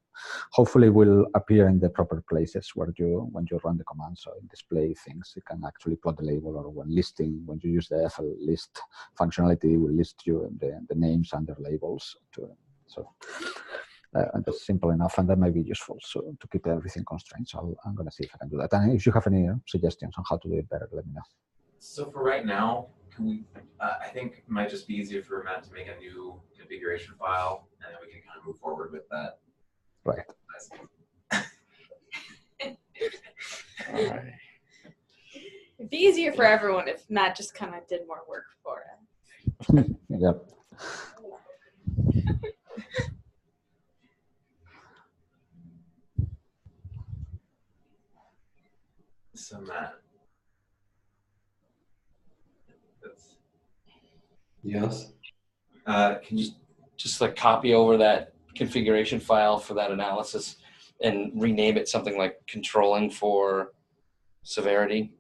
hopefully will appear in the proper places where when you run the command. So in display things, you can actually plot the label, or when you use the FL list functionality, it will list you the names and their labels and that's simple enough, and that might be useful to keep everything constrained. So I'm going to see if I can do that. And if you have any suggestions on how to do it better, let me know. So for right now, can we? I think it might just be easier for Matt to make a new configuration file, and then we can kind of move forward with that. Right. All right. It'd be easier for everyone if Matt just kind of did more work for it. Yep. So Matt. Yes. Can you just like copy over that configuration file for that analysis and rename it something like controlling for severity?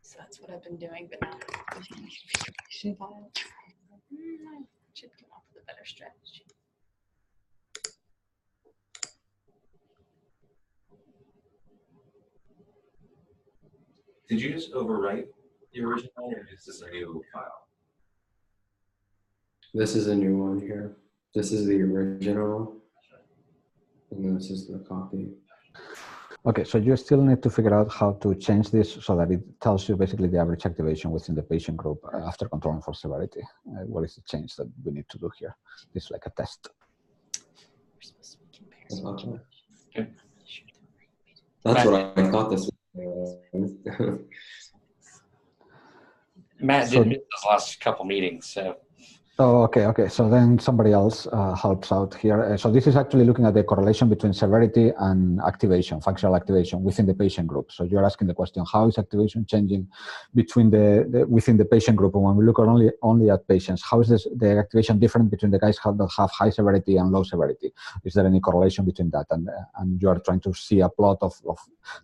So that's what I've been doing, but now configuration file. Should come up with a better strategy. Did you just overwrite the original, or is this a new file? This is a new one here. This is the original, and this is the copy. Okay, so you still need to figure out how to change this so that it tells you basically the average activation within the patient group after controlling for severity. What is the change that we need to do here? It's like a test. Okay. That's what I thought this was. Matt did miss those last couple meetings, so Oh, okay. So then somebody else helps out here. So this is actually looking at the correlation between severity and activation, functional activation within the patient group. So you're asking the question, how is activation changing between within the patient group? And when we look only at patients, how is the activation different between the guys that have high severity and low severity? Is there any correlation between that? And you are trying to see a plot of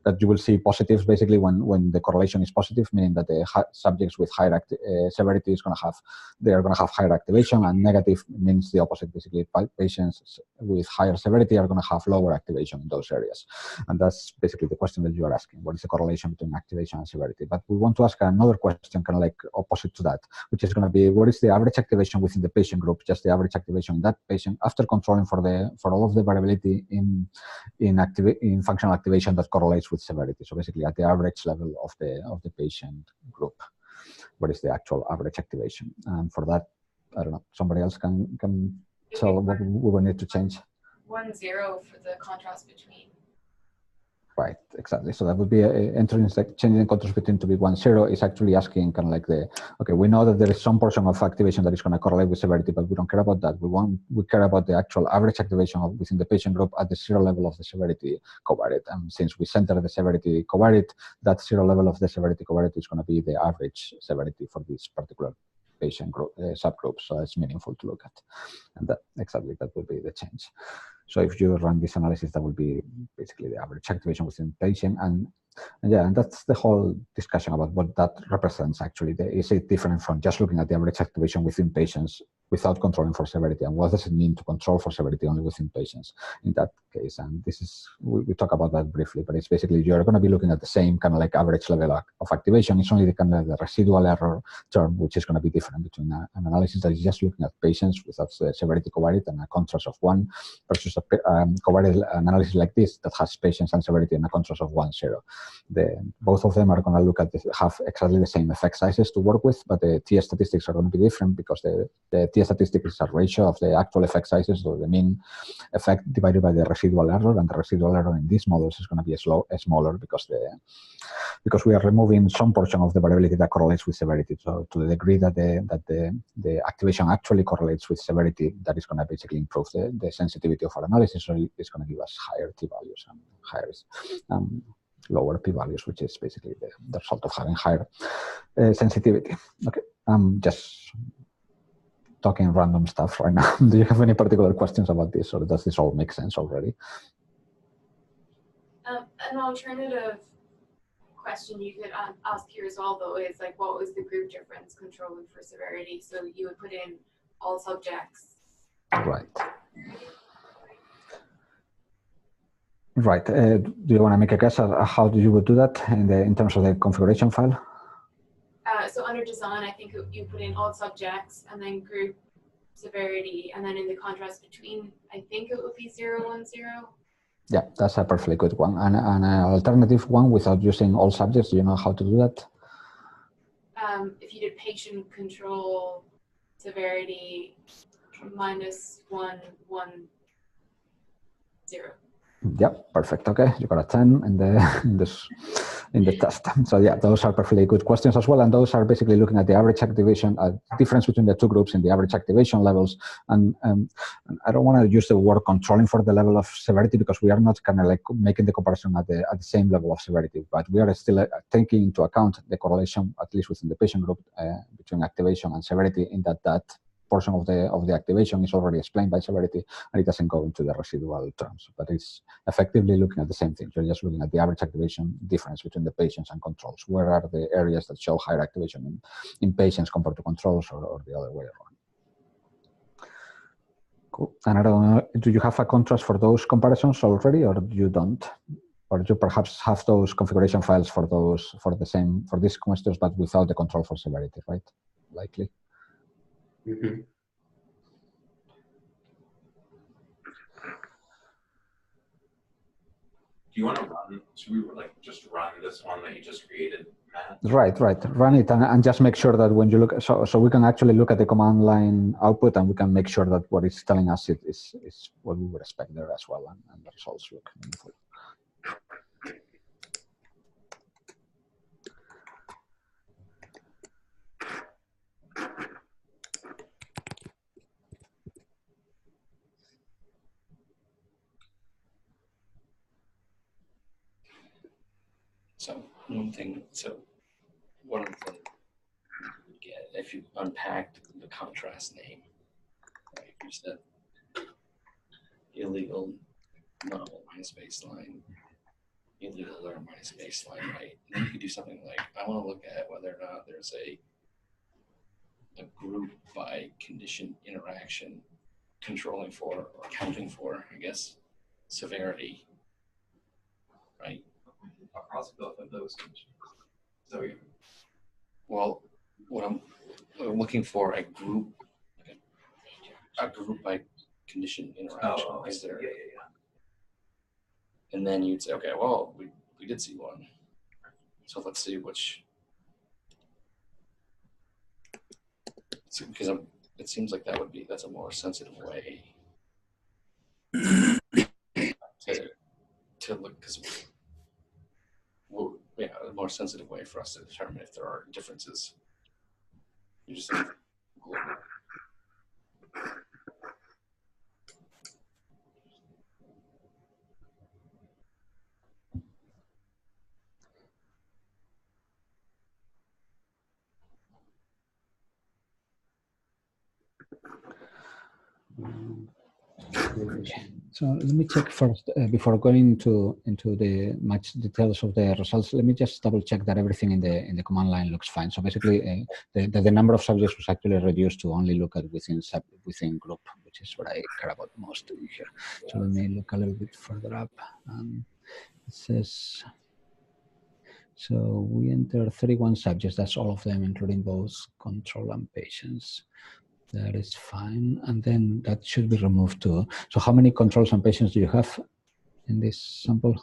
that you will see positives basically when the correlation is positive, meaning that the subjects with higher severity they are going to have higher activation, and negative means the opposite. Basically, patients with higher severity are going to have lower activation in those areas. And that's basically the question that you are asking. What is the correlation between activation and severity? But we want to ask another question, kind of like opposite to that, which is going to be, what is the average activation within the patient group, just the average activation in that patient after controlling for all of the variability in functional activation that correlates with severity. So basically at the average level of the patient group, what is the actual average activation? And for that, I don't know, somebody else can tell what we will need to change. 1-0 for the contrast between. Right, exactly. So that would be entering changing the contrast between to be 1-0 is actually asking kind of like okay, we know that there is some portion of activation that is going to correlate with severity, but we don't care about that. We care about the actual average activation within the patient group at the 0 level of the severity covariate. And since we center the severity covariate, that 0 level of the severity covariate is going to be the average severity for this particular patient group subgroup. So that's meaningful to look at. And that would be the change. So if you run this analysis, that would be basically the average activation within the patient. And that's the whole discussion about what that represents actually. Is it different from just looking at the average activation within patients without controlling for severity? And what does it mean to control for severity only within patients in that case? And this is, we talk about that briefly, but it's basically you're going to be looking at the same kind of like average level of activation. It's only the kind of the residual error term, which is going to be different between an analysis that is just looking at patients without the severity covariate and a contrast of 1 versus a covariate analysis like this that has patients and severity and a contrast of 1-0. Both of them are going to have exactly the same effect sizes to work with, but the T statistics are going to be different because the T statistic is a ratio of the actual effect sizes, so the mean effect divided by the residual error, and the residual error in these models is going to be smaller because we are removing some portion of the variability that correlates with severity. So to the degree that the activation actually correlates with severity, that is going to basically improve the sensitivity of our analysis. So it's going to give us higher t-values and higher lower p-values, which is basically the result of having higher sensitivity. Okay, I'm just talking random stuff right now. Do you have any particular questions about this, or does this all make sense already? An alternative question you could ask here as well, though, is like, what was the group difference controlling for severity? So you would put in all subjects. Right. Right. Do you want to make a guess at how you would do that in terms of the configuration file? So under design, I think you put in all subjects and then group severity, and then in the contrast between, I think it would be 0-1-0. Yeah, that's a perfectly good one. And an alternative one without using all subjects, do you know how to do that? If you did patient control severity -1-1-0. Yep, perfect. Okay, you got a 10 in the test. So yeah, those are perfectly good questions as well, and those are basically looking at the average activation, difference between the two groups in the average activation levels. And I don't want to use the word controlling for the level of severity because we are not kind of like making the comparison at the same level of severity, but we are still taking into account the correlation, at least within the patient group, between activation and severity, in that portion of the activation is already explained by severity, and it doesn't go into the residual terms. But it's effectively looking at the same thing. You're just looking at the average activation difference between the patients and controls. Where are the areas that show higher activation in patients compared to controls, or the other way around? Cool. And I don't know, do you have a contrast for those comparisons already, or you don't? Or do you perhaps have those configuration files for these questions, but without the control for severity, right? Likely. Mm-hmm. Do you want to run? Should we just run this one that you just created, Matt? Right. Run it and just make sure that when you look, so we can actually look at the command line output, and we can make sure that what it's telling us is what we would expect there as well, and the results look meaningful. So one thing, one of the things you would get if you unpacked the contrast name, right? You said illegal novel minus baseline, illegal alert minus baseline, right? And then you could do something like, I want to look at whether or not there's a group by condition interaction controlling for or accounting for, I guess, severity, right? Across both of those conditions. So you Well, what I'm looking for a group by condition interaction. Is there? Yeah. And then you'd say, okay, well, we did see one. So let's see which. Because it seems like that's a more sensitive way to look, because a more sensitive way for us to determine if there are differences. You just think global. So let me check first before going into the much details of the results. Let me just double check that everything in the command line looks fine. So basically, the number of subjects was actually reduced to only look at within group, which is what I care about most here. So let me look a little bit further up. It says. So we entered 31 subjects. That's all of them, including both control and patients. That is fine. And then that should be removed too. So how many controls and patients do you have in this sample?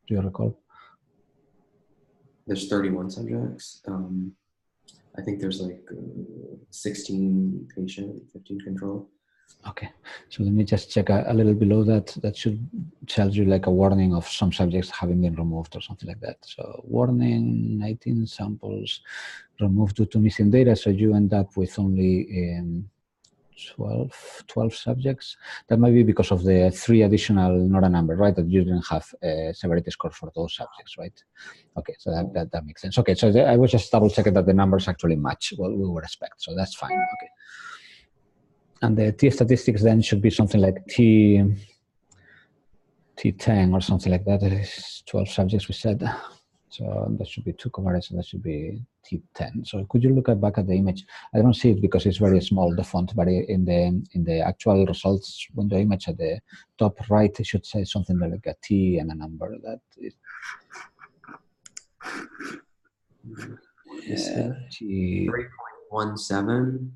Do you recall? There's 31 subjects. I think there's like 16 patient, 15 control. Okay, so let me just check a little below that. That should tell you like a warning of some subjects having been removed or something like that. So warning, 19 samples removed due to missing data. So you end up with only 12 subjects. That might be because of the 3 additional not a number, right? That you didn't have a severity score for those subjects, right? Okay, so that makes sense. Okay, so I was just double checking that the numbers actually match what we would expect. So that's fine. Okay. And the T statistics then should be something like T10 or something like that. It's 12 subjects we said. So that should be 2 coverage, and that should be T10. So could you look back at the image? I don't see it because it's very small, the font, but in the actual results window image at the top right, it should say something like a T and a number. That is. Yeah, 3.17.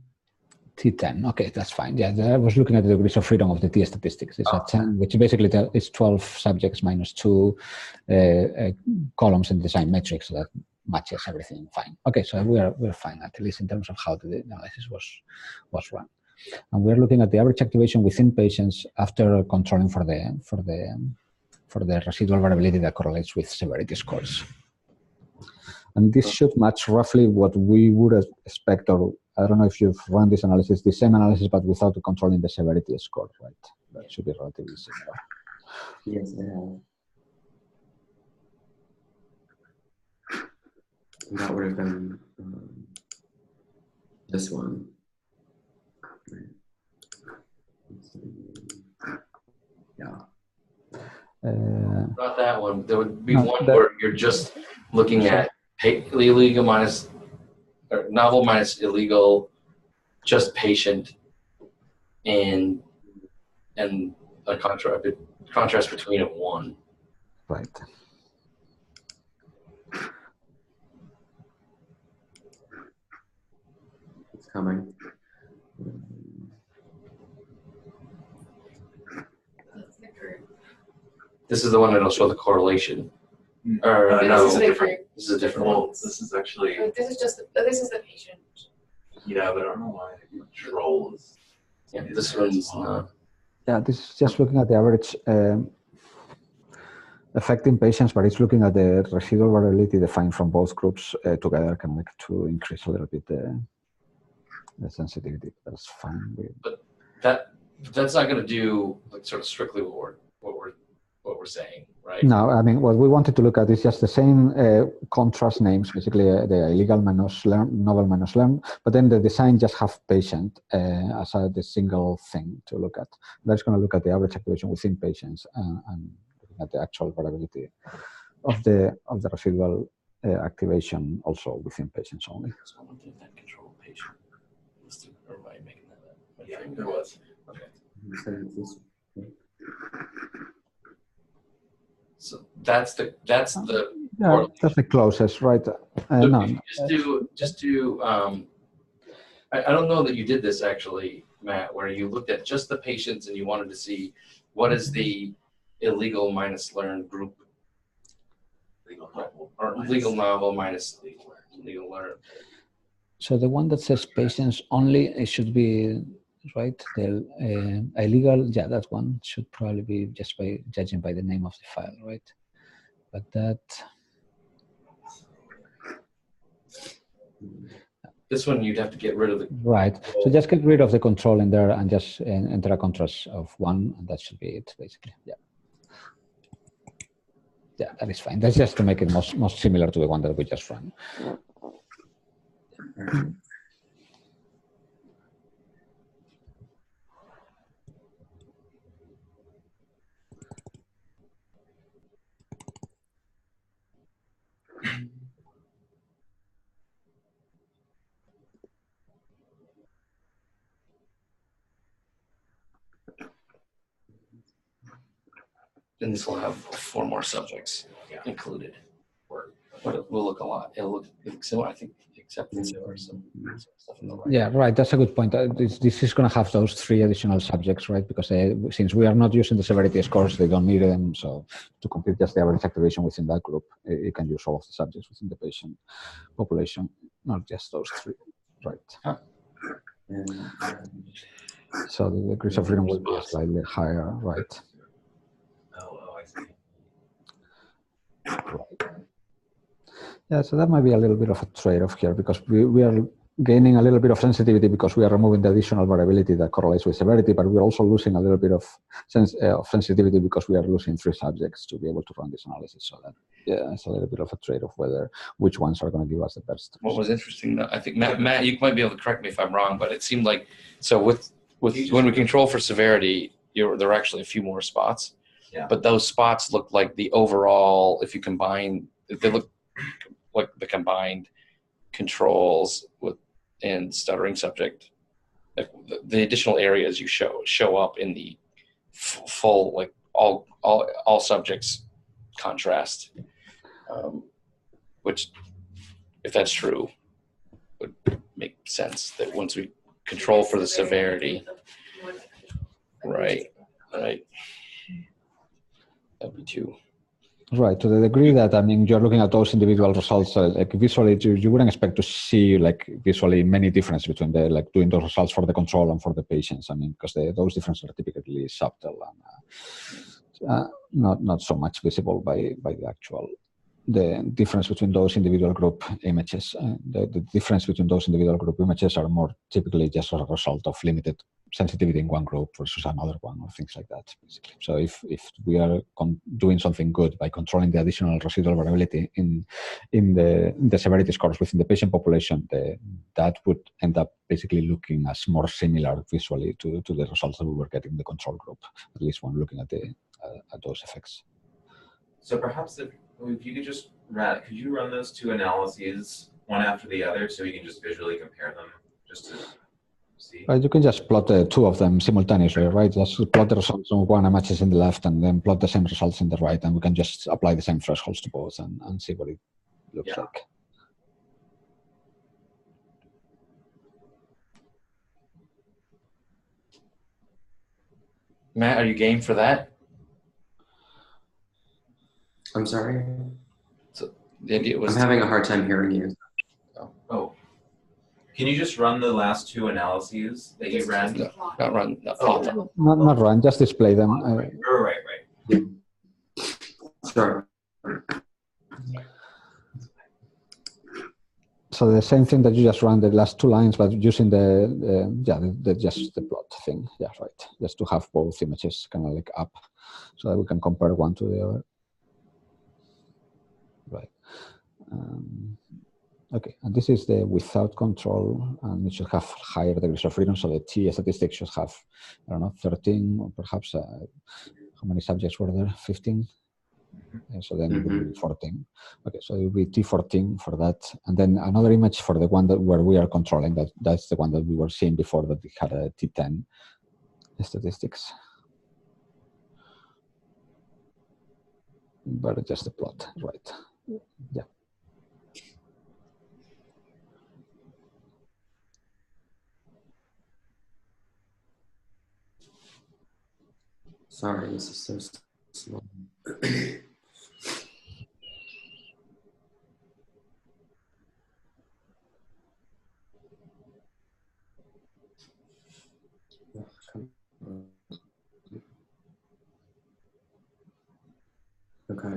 T10. Okay, that's fine. Yeah, I was looking at the degrees of freedom of the T statistics. It's a 10, which basically is 12 subjects minus 2 columns in the design metrics, so that matches everything fine. Okay, so we're fine, at least in terms of how the analysis was run. And we're looking at the average activation within patients after controlling for the residual variability that correlates with severity scores. And this should match roughly what we would expect, or I don't know if you've run this analysis, the same analysis, but without controlling the severity score, right? That should be relatively similar. Yes, I have. That would have been this one. Yeah. Not that one. There would be one where you're just looking at illegal minus, or novel minus illegal, just patient, and a contrast between a 1. Right. It's coming. This is the one that'll show the correlation. Or no, this is different. This is a different one. This is actually. This is just this is the patient. Yeah, but I don't know why control is. Yeah, this one's not. Yeah, this is just looking at the average affecting patients, but it's looking at the residual variability defined from both groups together, kind of like to increase a little bit the sensitivity. That's fine. But that's not going to do like sort of strictly what we're what we're saying, right? No, I mean, what we wanted to look at is just the same contrast names, basically the illegal minus learn, novel minus learn, but then the design just have patient as the single thing to look at. That's going to look at the average activation within patients and looking at the actual variability of the residual activation also within patients only. So I wonder if that control patient was or am I making that up? Yeah, there was. Okay. So that's the Yeah, that's the closest, right? so No, just do I don't know that you did this actually, Matt, where you looked at just the patients and you wanted to see what is the illegal minus learn group or legal novel minus legal learn. so the one that says patients only, it should be right. The illegal, yeah, that one should probably be just by judging by the name of the file, right? But that. This one you'd have to get rid of the Right. So just get rid of the control in there and just enter a contrast of 1, and that should be it, basically. Yeah. Yeah, that is fine. That's just to make it most similar to the one that we just ran. and this will have 4 more subjects included. But it will look a lot. It'll look similar, I think, except that there are some stuff in the right. Yeah, right. That's a good point. This is going to have those 3 additional subjects, right? Because since we are not using the severity scores, they don't need them. So to complete just the average activation within that group, you can use all of the subjects within the patient population, not just those 3, right? Huh. So the degrees of freedom will be slightly higher, right? Oh, I see. Right. Yeah, so that might be a little bit of a trade-off here because we are gaining a little bit of sensitivity because we are removing the additional variability that correlates with severity, but we're also losing a little bit of sensitivity because we are losing 3 subjects to be able to run this analysis. So that, yeah, it's a little bit of a trade-off which ones are going to give us the best. What was interesting, though, I think, Matt, you might be able to correct me if I'm wrong, but it seemed like, so with when we control for severity, there are actually a few more spots. Yeah. But those spots look like the overall, if you combine, they look like the combined controls and stuttering subject. Like the additional areas you show up in the full, like all subjects contrast, which, if that's true, would make sense that once we control for the severity, right, that'd be 2. Right, to the degree that, I mean, you're looking at those individual results, like visually, you wouldn't expect to see like visually many difference between doing those results for the control and for the patients. I mean, because those differences are typically subtle and not so much visible by the actual, the difference between those individual group images. The difference between those individual group images are more typically just a result of limited sensitivity in one group versus another one, or things like that, basically. So if we are doing something good by controlling the additional residual variability in the severity scores within the patient population, that would end up basically looking as more similar visually to the results that we were getting in the control group, at least when looking at those effects. So perhaps if you could just could you run those 2 analyses one after the other so we can just visually compare them, just to see? Right, you can just plot the 2 of them simultaneously, right? Just plot the results on one matches in the left and then plot the same results in the right, and we can just apply the same thresholds to both and see what it looks like. Matt, are you game for that? I'm sorry? So the idea was I'm having a hard time hearing you. Oh. Can you just run the last 2 analyses that you ran? not run, not plot them. Not run, just display them. Right. Sure. So the same thing that you just ran the last two lines, but using just the plot thing. Yeah, right. Just to have both images kind of like up, so that we can compare one to the other. Right. Okay, and this is the without control, and it should have higher degrees of freedom. So the T statistic should have, I don't know, 13 or perhaps, how many subjects were there? 15? So then it will be 14. Okay, so it will be T14 for that. And then another image for the one where we are controlling, that's the one that we were seeing before, that we had a T10 statistics. But just the plot, right? Yeah. Sorry, this is so slow. Okay.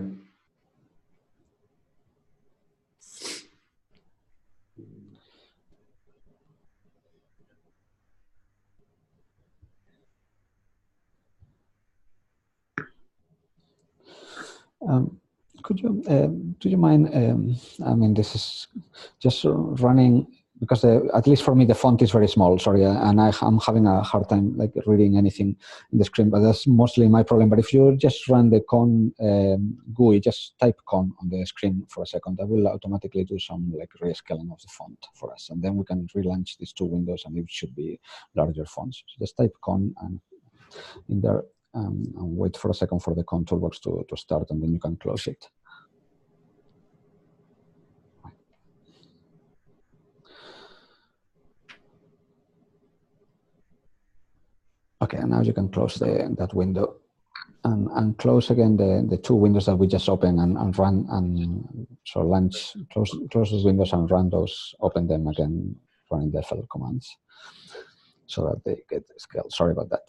Could you, do you mind, I mean, this is just running, because at least for me, the font is very small, sorry, and I'm having a hard time like reading anything in the screen, but that's mostly my problem. But if you just run the con GUI, just type con on the screen for a second, that will automatically do some like rescaling of the font for us. And then we can relaunch these two windows and it should be larger fonts. So just type con and in there, and wait for a second for the contour box to start, and then you can close it. Okay, and now you can close that window and close again the two windows that we just opened and run, and so close those windows and run those, open them again, running the FL commands so that they get scaled. Sorry about that.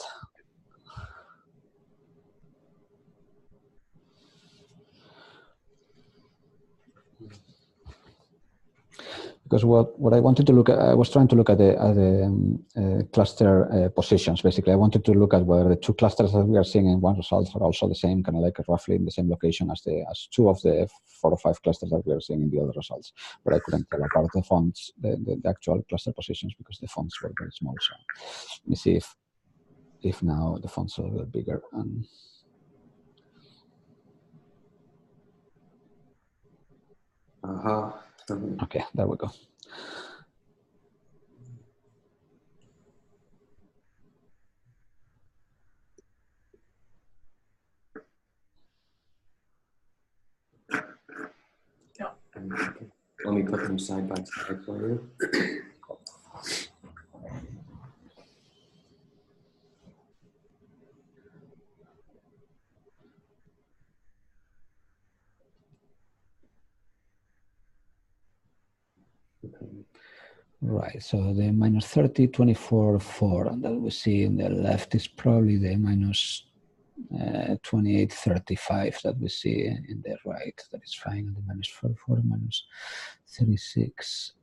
Because what I wanted to look at, I was trying to look at the cluster positions. Basically, I wanted to look at whether the two clusters that we are seeing in one result are also the same, kind of like roughly in the same location as two of the 4 or 5 clusters that we are seeing in the other results. But I couldn't tell apart the fonts, the actual cluster positions, because the fonts were very small. So let me see if now the fonts are a little bigger. Okay, there we go. Let me put them side by side for you. Right, so the minus 30, 24, 4, and that we see in the left is probably the minus 28, 35 that we see in the right. That is fine. And the minus 44, minus 36,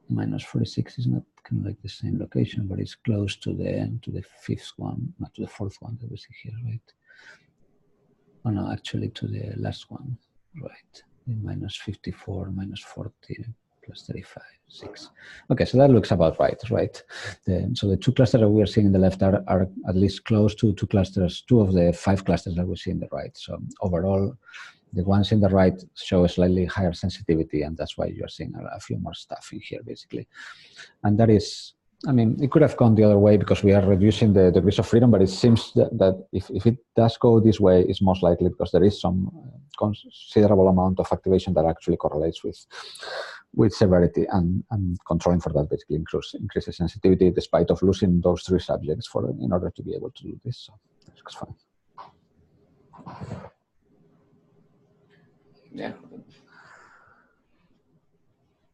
minus 46 is not kind of like the same location, but it's close to the fifth one, not to the fourth one that we see here, right? Oh no, actually to the last one, right? The minus 54, minus 40. Plus 35, 6. Okay, so that looks about right? So the two clusters that we are seeing in the left are at least close to two of the 5 clusters that we see in the right. So overall, the ones in the right show a slightly higher sensitivity, and that's why you're seeing a few more stuff in here, basically. And that is, I mean, it could have gone the other way because we are reducing the degrees of freedom, but it seems that if it does go this way, it's most likely because there is some considerable amount of activation that actually correlates with severity, and controlling for that basically increases sensitivity despite of losing those 3 subjects in order to be able to do this. So that's fine. Yeah.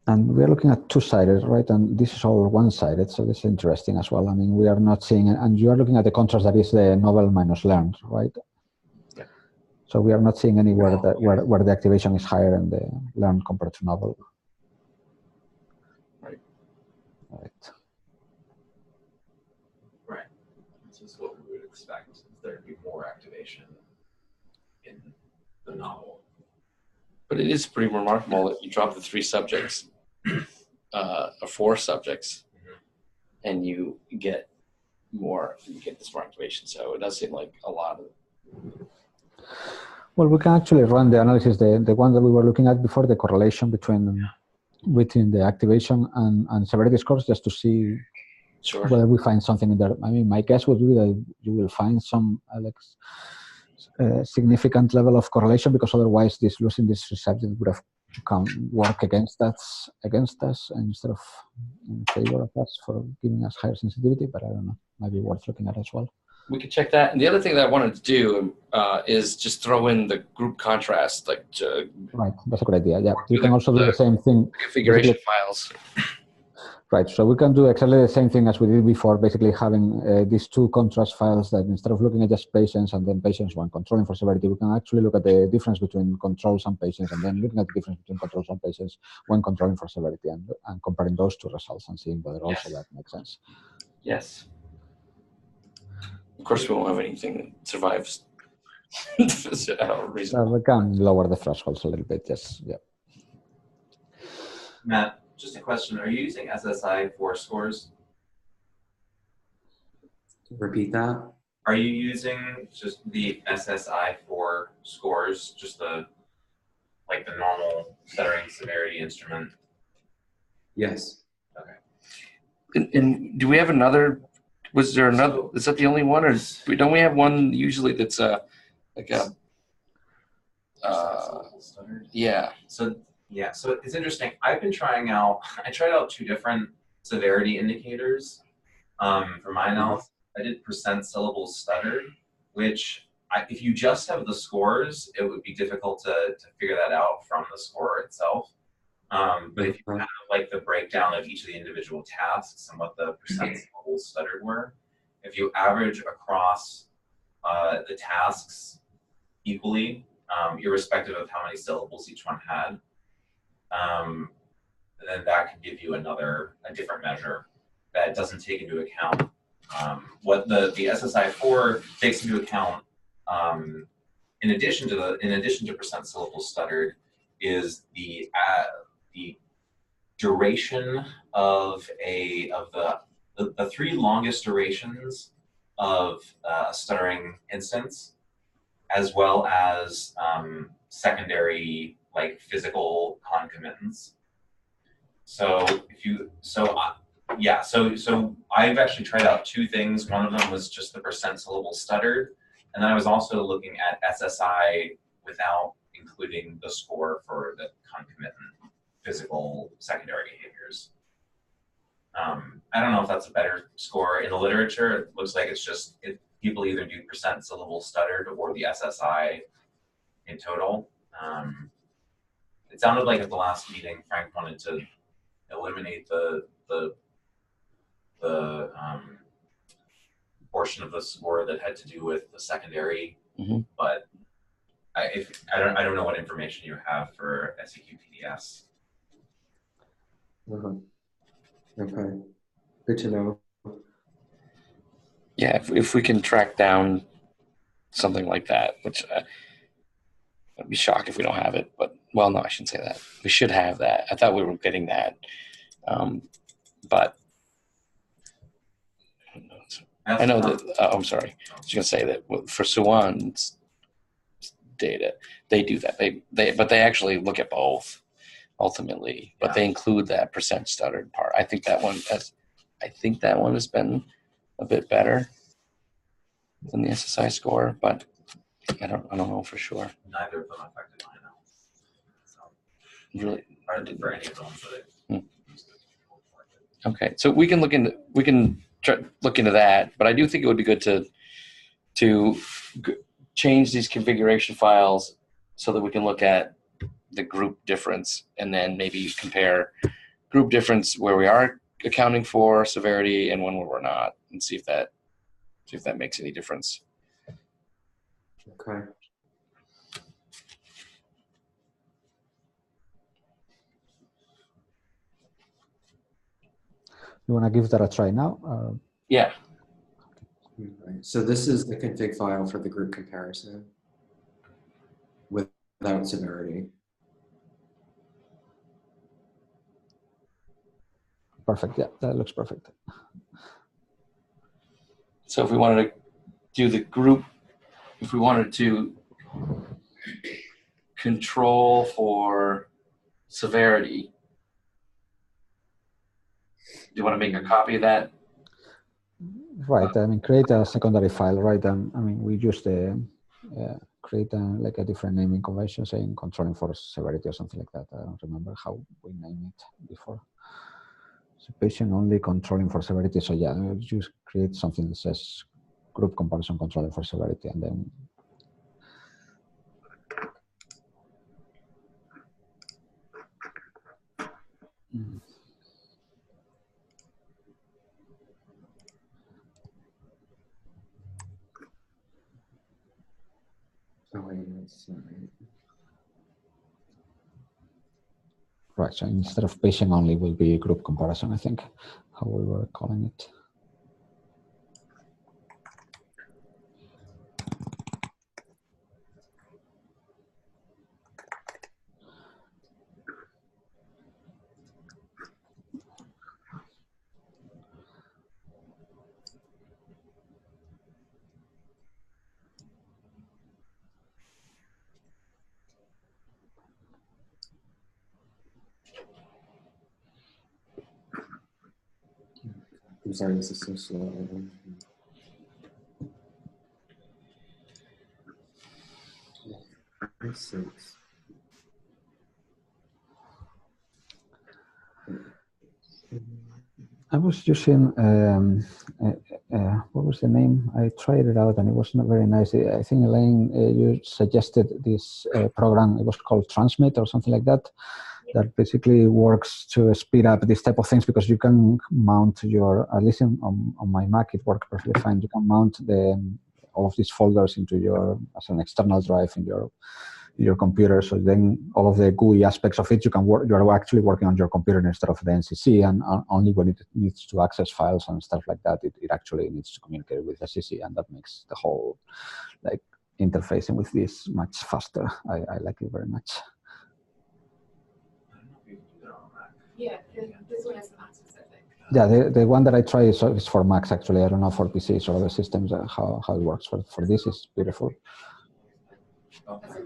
And we are looking at two-sided, right? And this is all one-sided, so this is interesting as well. I mean, we are not seeing, and you are looking at the contrast that is the novel minus learned, right? Yeah. So we are not seeing anywhere where the activation is higher in the learned compared to novel. expect there to be more activation in the novel. But it is pretty remarkable that you drop the 3 subjects, or 4 subjects, and you get this more activation. So it does seem like a lot of. Well, we can actually run the analysis, the one that we were looking at before, the correlation between the activation and severity scores, just to see whether we find something in there. I mean, my guess would be that you will find some significant level of correlation, because otherwise losing this subject would have work against us instead of in favor of us for giving us higher sensitivity. But I don't know, might be worth looking at as well. We could check that. And the other thing that I wanted to do is just throw in the group contrast, right, that's a good idea. Yeah, you can also do the same thing. Configuration files. Right, so we can do exactly the same thing as we did before, basically having these 2 contrast files that instead of looking at just patients and then patients when controlling for severity, we can actually look at the difference between controls and patients, and then looking at the difference between controls and patients when controlling for severity, and comparing those 2 results and seeing whether also that makes sense. Yes. Of course, we won't have anything that survives. We can lower the thresholds a little bit, yes. Yeah. Matt, just a question. Are you using SSI for scores? Repeat that. Are you using just the SSI for scores, just the normal stuttering severity instrument? Yes. Okay. And do we have another? Was there another? Is that the only one, or don't we have one usually that's yeah. So it's interesting. I tried out 2 different severity indicators for my analysis. I did percent syllables stuttered, which if you just have the scores, it would be difficult to figure that out from the score itself. But if you have the breakdown of each of the individual tasks and what the percent syllables stuttered were, if you average across the tasks equally, irrespective of how many syllables each one had, then that can give you a different measure that doesn't take into account what the SSI4 takes into account. In addition to percent syllables stuttered, is the duration of the 3 longest durations of a stuttering instance, as well as secondary physical concomitants. So I've actually tried out 2 things. One of them was just the percent syllables stuttered, and then I was also looking at SSI without including the score for the concomitant physical secondary behaviors. I don't know if that's a better score. In the literature, it looks like it's just people either do percent syllables stuttered or the SSI in total. It sounded like at the last meeting, Frank wanted to eliminate the portion of the score that had to do with the secondary, but I don't know what information you have for SEQPDS. Okay, good to know. Yeah, if we can track down something like that, which I'd be shocked if we don't have it. But well, no, I shouldn't say that. We should have that. I thought we were getting that, but I know that. I'm sorry. I was going to say that for Suwan's data, they do that. But they actually look at both ultimately, but they include that percent stuttered part. I think that one has been a bit better than the SSI score, but I don't know for sure. Neither of them affected my analysis. So really hardly for any of them, but okay, so we can look into that, but I do think it would be good to change these configuration files so that we can look at the group difference, and then maybe compare group difference where we are accounting for severity and when we're not, and see if that makes any difference. Okay. You want to give that a try now? Yeah. Right. So this is the config file for the group comparison without severity. Perfect. Yeah, that looks perfect. So if we wanted to do the group, if we wanted to control for severity, do you want to make a copy of that? Right. I mean, create a secondary file, right? I mean, we use the create like a different naming convention saying controlling for severity or something like that. I don't remember how we named it before. So patient only controlling for severity. So yeah, just create something that says group comparison controlling for severity, and then Oh, wait, that's not right. right. So instead of patient only, will be group comparison. I think how we were calling it. I'm sorry, this is so slow. Six. I was using what was the name? I tried it out and it was not very nice. I think Elaine, you suggested this program. It was called Transmit or something like that. That basically works to speed up this type of things because you can mount your. At least on my Mac, it worked perfectly fine. You can mount all of these folders into your as an external drive in your computer. So then all of the GUI aspects of it, you are actually working on your computer instead of the NCC, and only when it needs to access files and stuff like that, it actually needs to communicate with SCC, and that makes the whole like interfacing with this much faster. I like it very much. Yeah, this one is Mac specific. Yeah, the one that I try is for Macs actually. I don't know for PCs or other systems how it works. For this is beautiful. Okay.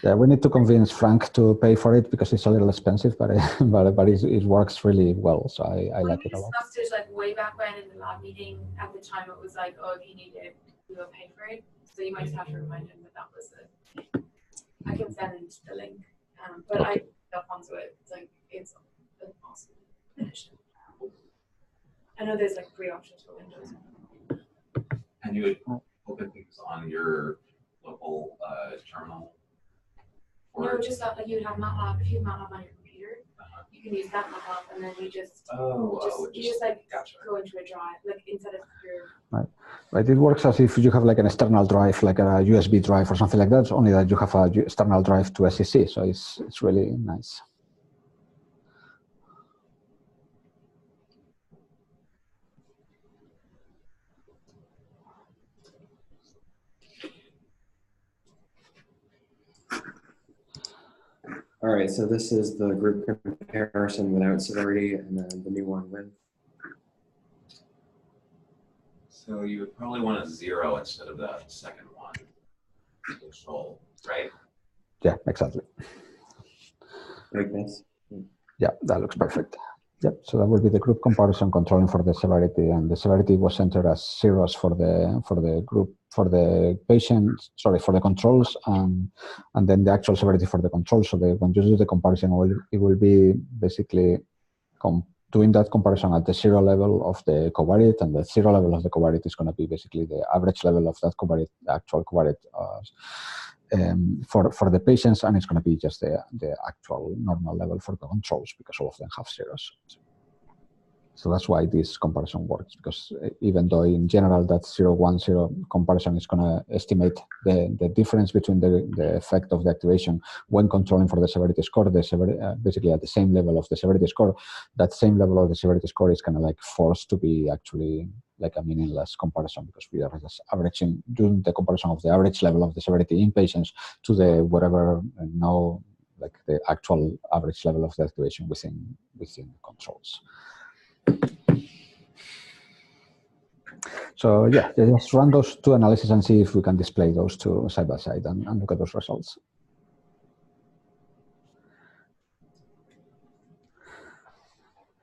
Yeah, we need to convince Frank to pay for it because it's a little expensive, but it works really well. So I like it a lot. We discussed it like way back when in the lab meeting. At the time, it was like, oh, if you need it, we will pay for it. So you might have to remind him that was it. I can send the link, but okay. I got onto it. It's like it's awesome. I know there's like 3 options for Windows. And you would open things on your local terminal? No, just that like you would have MATLAB. If you have MATLAB on your computer, you can use that MATLAB, and then you just like gotcha. go into a drive, like instead of your. Right. It works as if you have like an external drive, like a USB drive or something like that. It's only that you have a external drive to SCC, so it's really nice. All right, so this is the group comparison without severity, and then the new one with. So you would probably want a 0 instead of that second one. Control, right? Yeah, exactly. Like this? Yeah, that looks perfect. Yep. So that will be the group comparison controlling for the severity, and the severity was entered as zeros for the group for the patient. Sorry, for the controls, and then the actual severity for the controls. So when you do the comparison, it will be basically doing that comparison at the 0 level of the covariate, and the 0 level of the covariate is going to be basically the average level of that covariate, the actual covariate. For the patients, and it's going to be just the actual normal level for the controls because all of them have zeros. So that's why this comparison works, because even though in general that 0-1-0 comparison is going to estimate the difference between the effect of the activation when controlling for the severity score, basically at the same level of the severity score, that same level of the severity score is kind of like forced to be actually like a meaningless comparison, because we are just averaging, doing the comparison of the average level of the severity in patients to the whatever like the actual average level of the activation within controls. So yeah, just run those two analyses and see if we can display those two side by side and look at those results.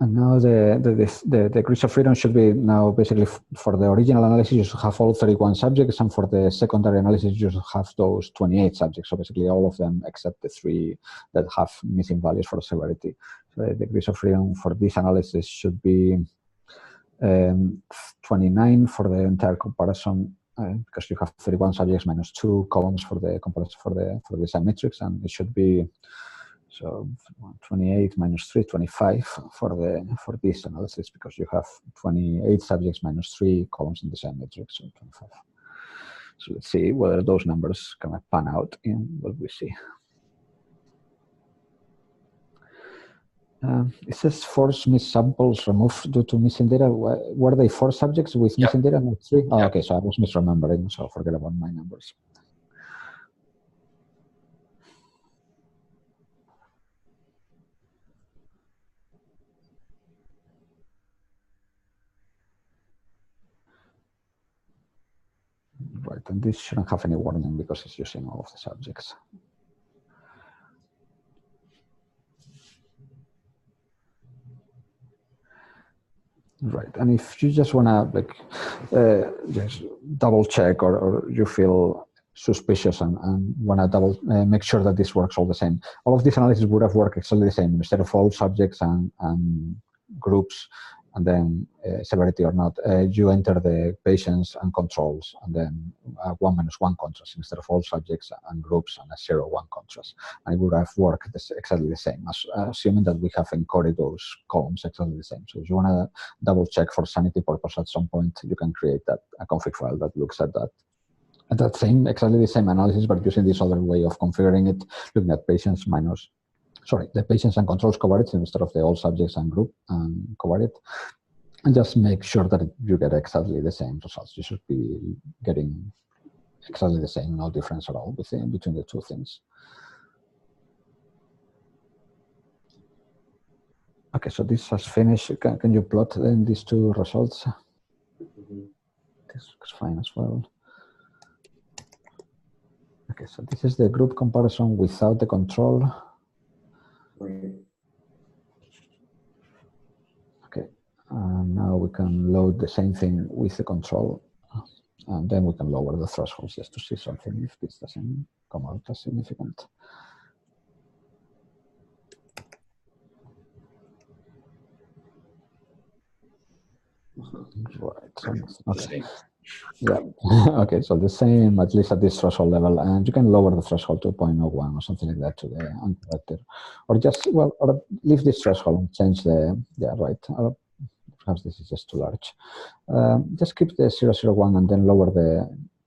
And now the degrees of freedom should be now basically for the original analysis you should have all 31 subjects, and for the secondary analysis you should have those 28 subjects. So basically all of them except the 3 that have missing values for severity. So the degrees of freedom for this analysis should be 29 for the entire comparison, because you have 31 subjects minus 2 columns for the comparison for the same matrix, and it should be so 28 minus 3, 25 for this analysis, because you have 28 subjects minus 3 columns in the same matrix, so 25. So let's see whether those numbers can pan out in what we see. It says 4 missed samples removed due to missing data. Were they 4 subjects with missing data, not 3? Oh, okay, so I was misremembering, so forget about my numbers. Right, and this shouldn't have any warning because it's using all of the subjects. Right, and if you just want to just double check, or you feel suspicious and want to double make sure that this works all the same, all of these analyses would have worked exactly the same. Instead of all subjects and groups and then severity or not, you enter the patients and controls, and then 1-1 contrast instead of all subjects and groups, and a 0-1 contrast, and it would have worked exactly the same, assuming that we have encoded those columns exactly the same. So if you want to double check for sanity purpose at some point, you can create a config file that looks at that. And that same, exactly the same analysis, but using this other way of configuring it, looking at patients the patients and controls covariates instead of the all subjects and group covariate, and just make sure that you get exactly the same results. You should be getting exactly the same, no difference at all between the two things. Okay, so this has finished. Can you plot then these two results? This looks fine as well. Okay, so this is the group comparison without the control. Okay, now we can load the same thing with the control, and then we can lower the thresholds just to see something if this doesn't come out as significant. Right, so okay. Yeah, okay, so the same, at least at this threshold level, and you can lower the threshold to 0.01 or something like that to the uncorrected, or just, well, or leave this threshold and change the, perhaps this is just too large. Just keep the 0.01 and then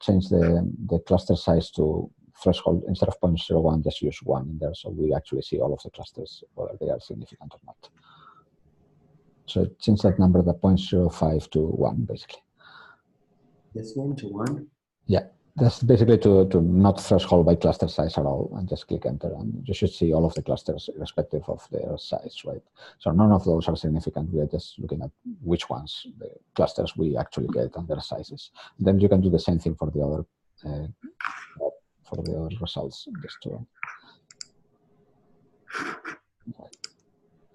change the cluster size to threshold. Instead of 0.01, just use 1 in there, so we actually see all of the clusters, whether they are significant or not. So change that number, the 0.05 to 1, basically. This one to 1? Yeah, that's basically to not threshold by cluster size at all, and just click enter, and you should see all of the clusters irrespective of their size, right? So none of those are significant. We are just looking at which ones, the clusters we actually get and their sizes. Then you can do the same thing for the other results, just to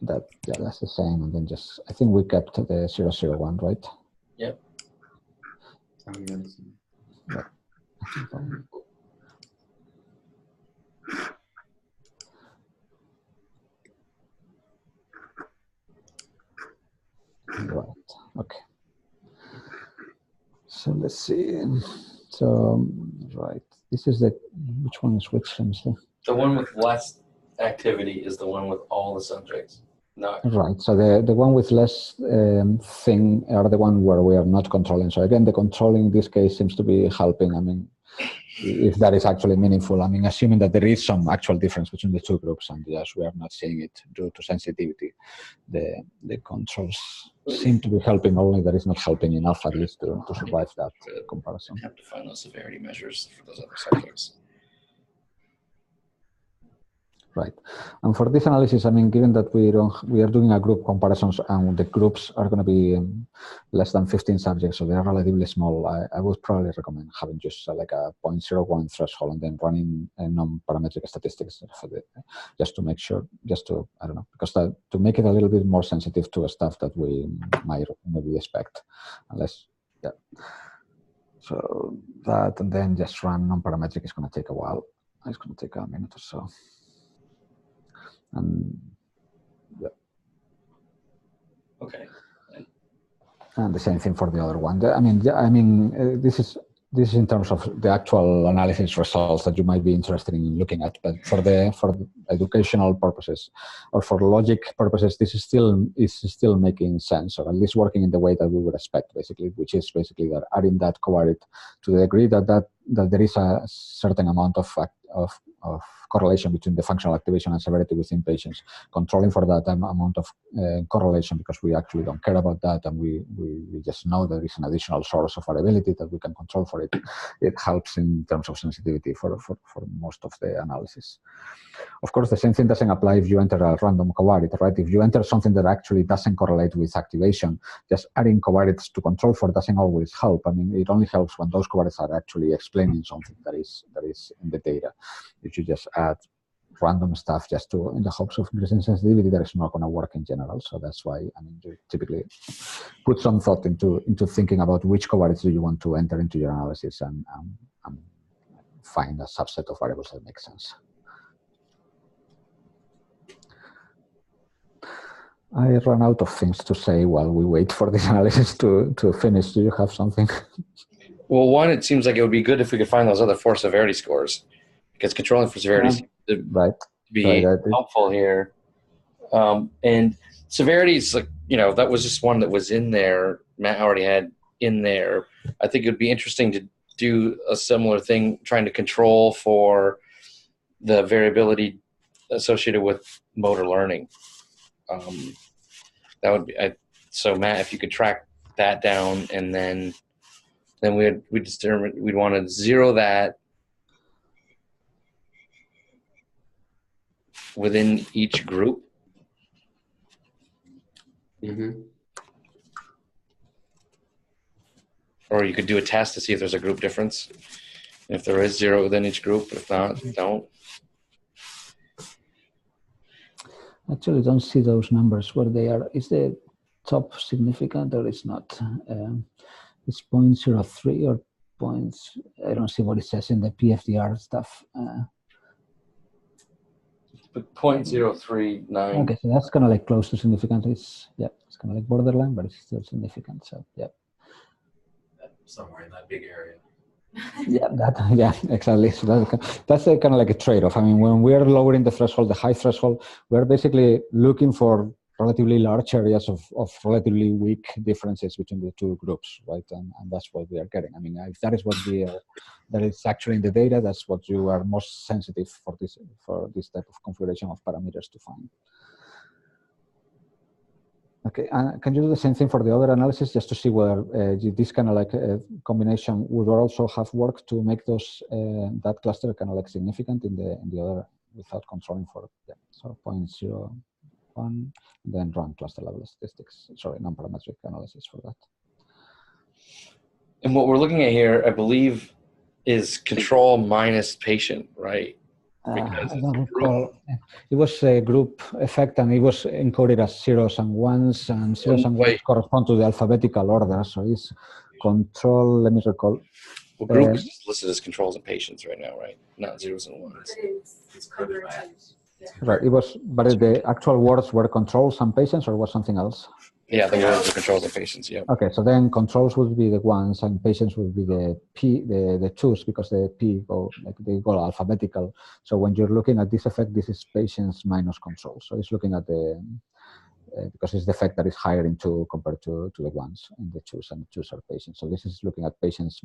that's the same, and then just, I think we kept the 0.01, right? Yep. Yeah. Right, okay. So let's see. So, right, this is which one is which? Let me see. The one with less activity is the one with all the subjects. No. Right. So the one with less thing are the one where we are not controlling. So again, the controlling in this case seems to be helping. I mean, if that is actually meaningful. I mean, assuming that there is some actual difference between the two groups, and yes, we are not seeing it due to sensitivity. The controls seem to be helping, only that is not helping enough, at least, to survive that comparison. Have to find those severity measures for those other subjects. Right. And for this analysis, I mean, given that we are doing a group comparisons and the groups are going to be less than 15 subjects, so they are relatively small, I would probably recommend having just like a 0.01 threshold and then running non-parametric statistics for just to make sure, I don't know, because to make it a little bit more sensitive to stuff that we might maybe expect, unless, yeah. So that, and then just run non-parametric is going to take a while. It's going to take a minute or so. And yeah. Okay. And the same thing for the other one. This is in terms of the actual analysis results that you might be interested in looking at. But for educational purposes or for logic purposes, this is still making sense, or at least working in the way that we would expect, basically, which is basically that adding that covariate to the degree that there is a certain amount of correlation between the functional activation and severity within patients, controlling for that amount of correlation, because we actually don't care about that, and we just know there is an additional source of variability that we can control for it. It helps in terms of sensitivity for most of the analysis. Of course, the same thing doesn't apply if you enter a random covariate, right? If you enter something that actually doesn't correlate with activation, just adding covariates to control for doesn't always help. I mean, it only helps when those covariates are actually explaining something that is in the data. If you just add random stuff just in the hopes of increasing sensitivity, that is not going to work in general. So that's why, I mean, you typically put some thought into thinking about which covariates do you want to enter into your analysis, and find a subset of variables that make sense. I ran out of things to say while we wait for this analysis to finish. Do you have something? Well, one, it seems like it would be good if we could find those other 4 severity scores, because controlling for severity seems to be helpful here. And severity is, like, that was just one that was in there. Matt already had in there. I think it would be interesting to do a similar thing, trying to control for the variability associated with motor learning. That would be so. Matt, if you could track that down, and then we'd want to zero that within each group. Mm-hmm. Or you could do a test to see if there's a group difference. If there is, zero within each group. If not, don't. Actually, don't see those numbers where they are. Is the top significant or is not? It's 0.03 or points. I don't see what it says in the PFDR stuff. But 0.039. Okay, so that's kind of like close to significant. It's kind of like borderline, but it's still significant. So yeah. Somewhere in that big area. Yeah, exactly. So that's kind of like a trade-off. I mean, when we're lowering the threshold, the high threshold, we're basically looking for relatively large areas of relatively weak differences between the two groups, right? And that's what we are getting. I mean, if that is what that is actually in the data, that's what you are most sensitive for this type of configuration of parameters to find. Okay, can you do the same thing for the other analysis, just to see whether this kind of like combination would also have worked to make those that cluster kind of like significant in the other without controlling for so 0.01, and then run cluster level statistics. Sorry, non-parametric analysis for that. And what we're looking at here, I believe, is control minus patient, right? I don't recall. It was a group effect, and it was encoded as zeros and ones, and zeros and ones correspond to the alphabetical order. So it's control. Let me recall. Well, group is just listed as controls and patients right now, right? Not zeros and ones. But it's converted. Yeah. Right. It was, but the actual words were controls and patients, or was something else? Yeah, the words are controls and patients. Yeah. Okay, so then controls would be the ones, and patients would be the twos, because the P they go alphabetical. So when you're looking at this effect, this is patients minus controls. So it's looking at the because it's the effect that is higher in 2 compared to the ones in the choose and chooser patients. So this is looking at patients.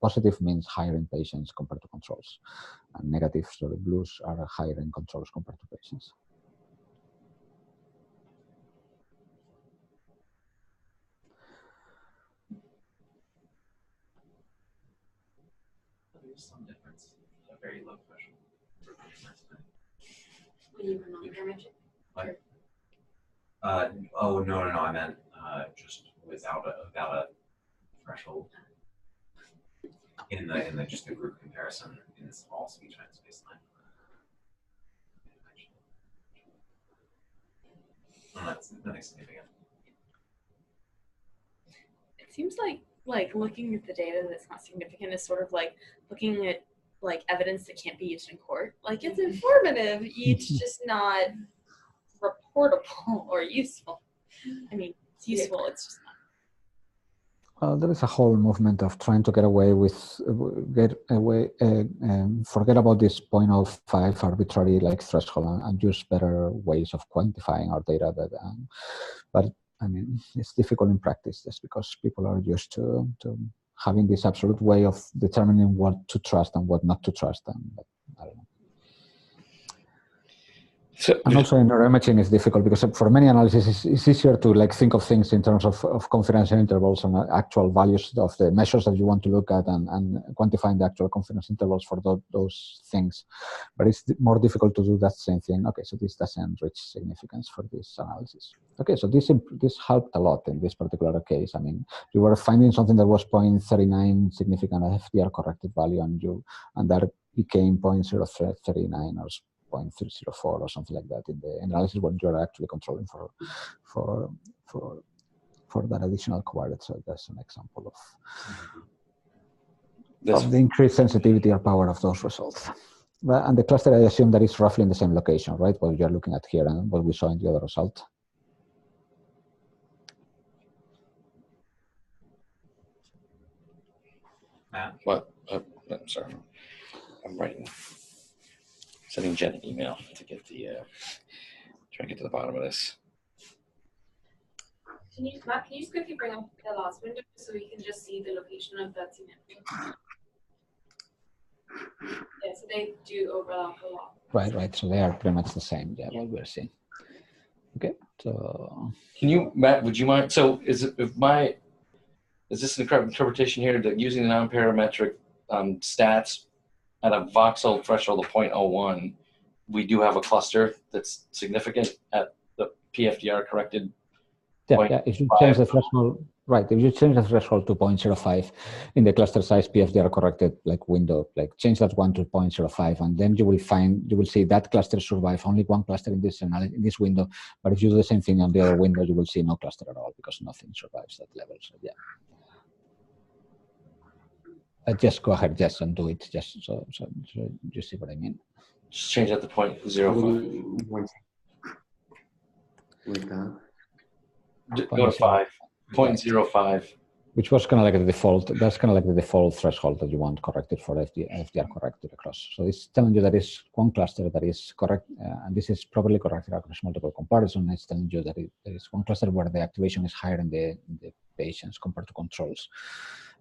Positive means higher in patients compared to controls, and negative, so the blues are higher in controls compared to patients. There's some difference. A very low threshold. When you run on the dimension. What? Oh no. I meant just without a threshold in the just the group comparison in the small speech baseline. That's nothing significant. It seems like looking at the data that's not significant is sort of like looking at like evidence that can't be used in court. Like it's informative, it's just not reportable or useful. I mean, it's useful, it's just not. There is a whole movement of trying to get away with, forget about this 0.05 arbitrary like threshold and use better ways of quantifying our data. But I mean, it's difficult in practice just because people are used to having this absolute way of determining what to trust and what not to trust. And I don't know. So, and also in neuroimaging is difficult because for many analyses it's easier to like think of things in terms of confidence intervals and actual values of the measures that you want to look at and quantifying the actual confidence intervals for those things. But it's more difficult to do that same thing. Okay, so this doesn't reach significance for this analysis. Okay, so this helped a lot in this particular case. I mean, you were finding something that was 0.39 significant FDR corrected value and that became 0.039 or 0.304 or something like that in the analysis when you're actually controlling for that additional covariate. So that's an example of the increased sensitivity or power of those results. And the cluster, I assume that is roughly in the same location, right? What you're looking at here and what we saw in the other result. What? I'm sorry. I'm writing. Sending Jen an email to get try and get to the bottom of this. Matt, can you just quickly bring up the last window so we can just see the location of that significance? Yeah, so they do overlap a lot. Right. So they are pretty much the same. Yeah, what we're seeing. Okay, so can you, Matt? Would you mind? So is this an interpretation here that using the non-parametric stats at a voxel threshold of 0.01, we do have a cluster that's significant at the PFDR corrected? Yeah. If you change the threshold, right? If you change the threshold to 0.05 in the cluster size PFDR corrected like window, like change that one to 0.05, and then you will see that cluster survive only one cluster in this window. But if you do the same thing on the other window, you will see no cluster at all because nothing survives that level. So yeah. Just go ahead, just undo it, just so you see what I mean. Just change that to 0.05. Like that. Go to 5. 0.05. Which was kind of like the default. That's kind of like the default threshold that you want corrected for FDR corrected across. So it's telling you that is one cluster that is correct, and this is probably corrected across multiple comparison. It's telling you that there is one cluster where the activation is higher in the patients compared to controls.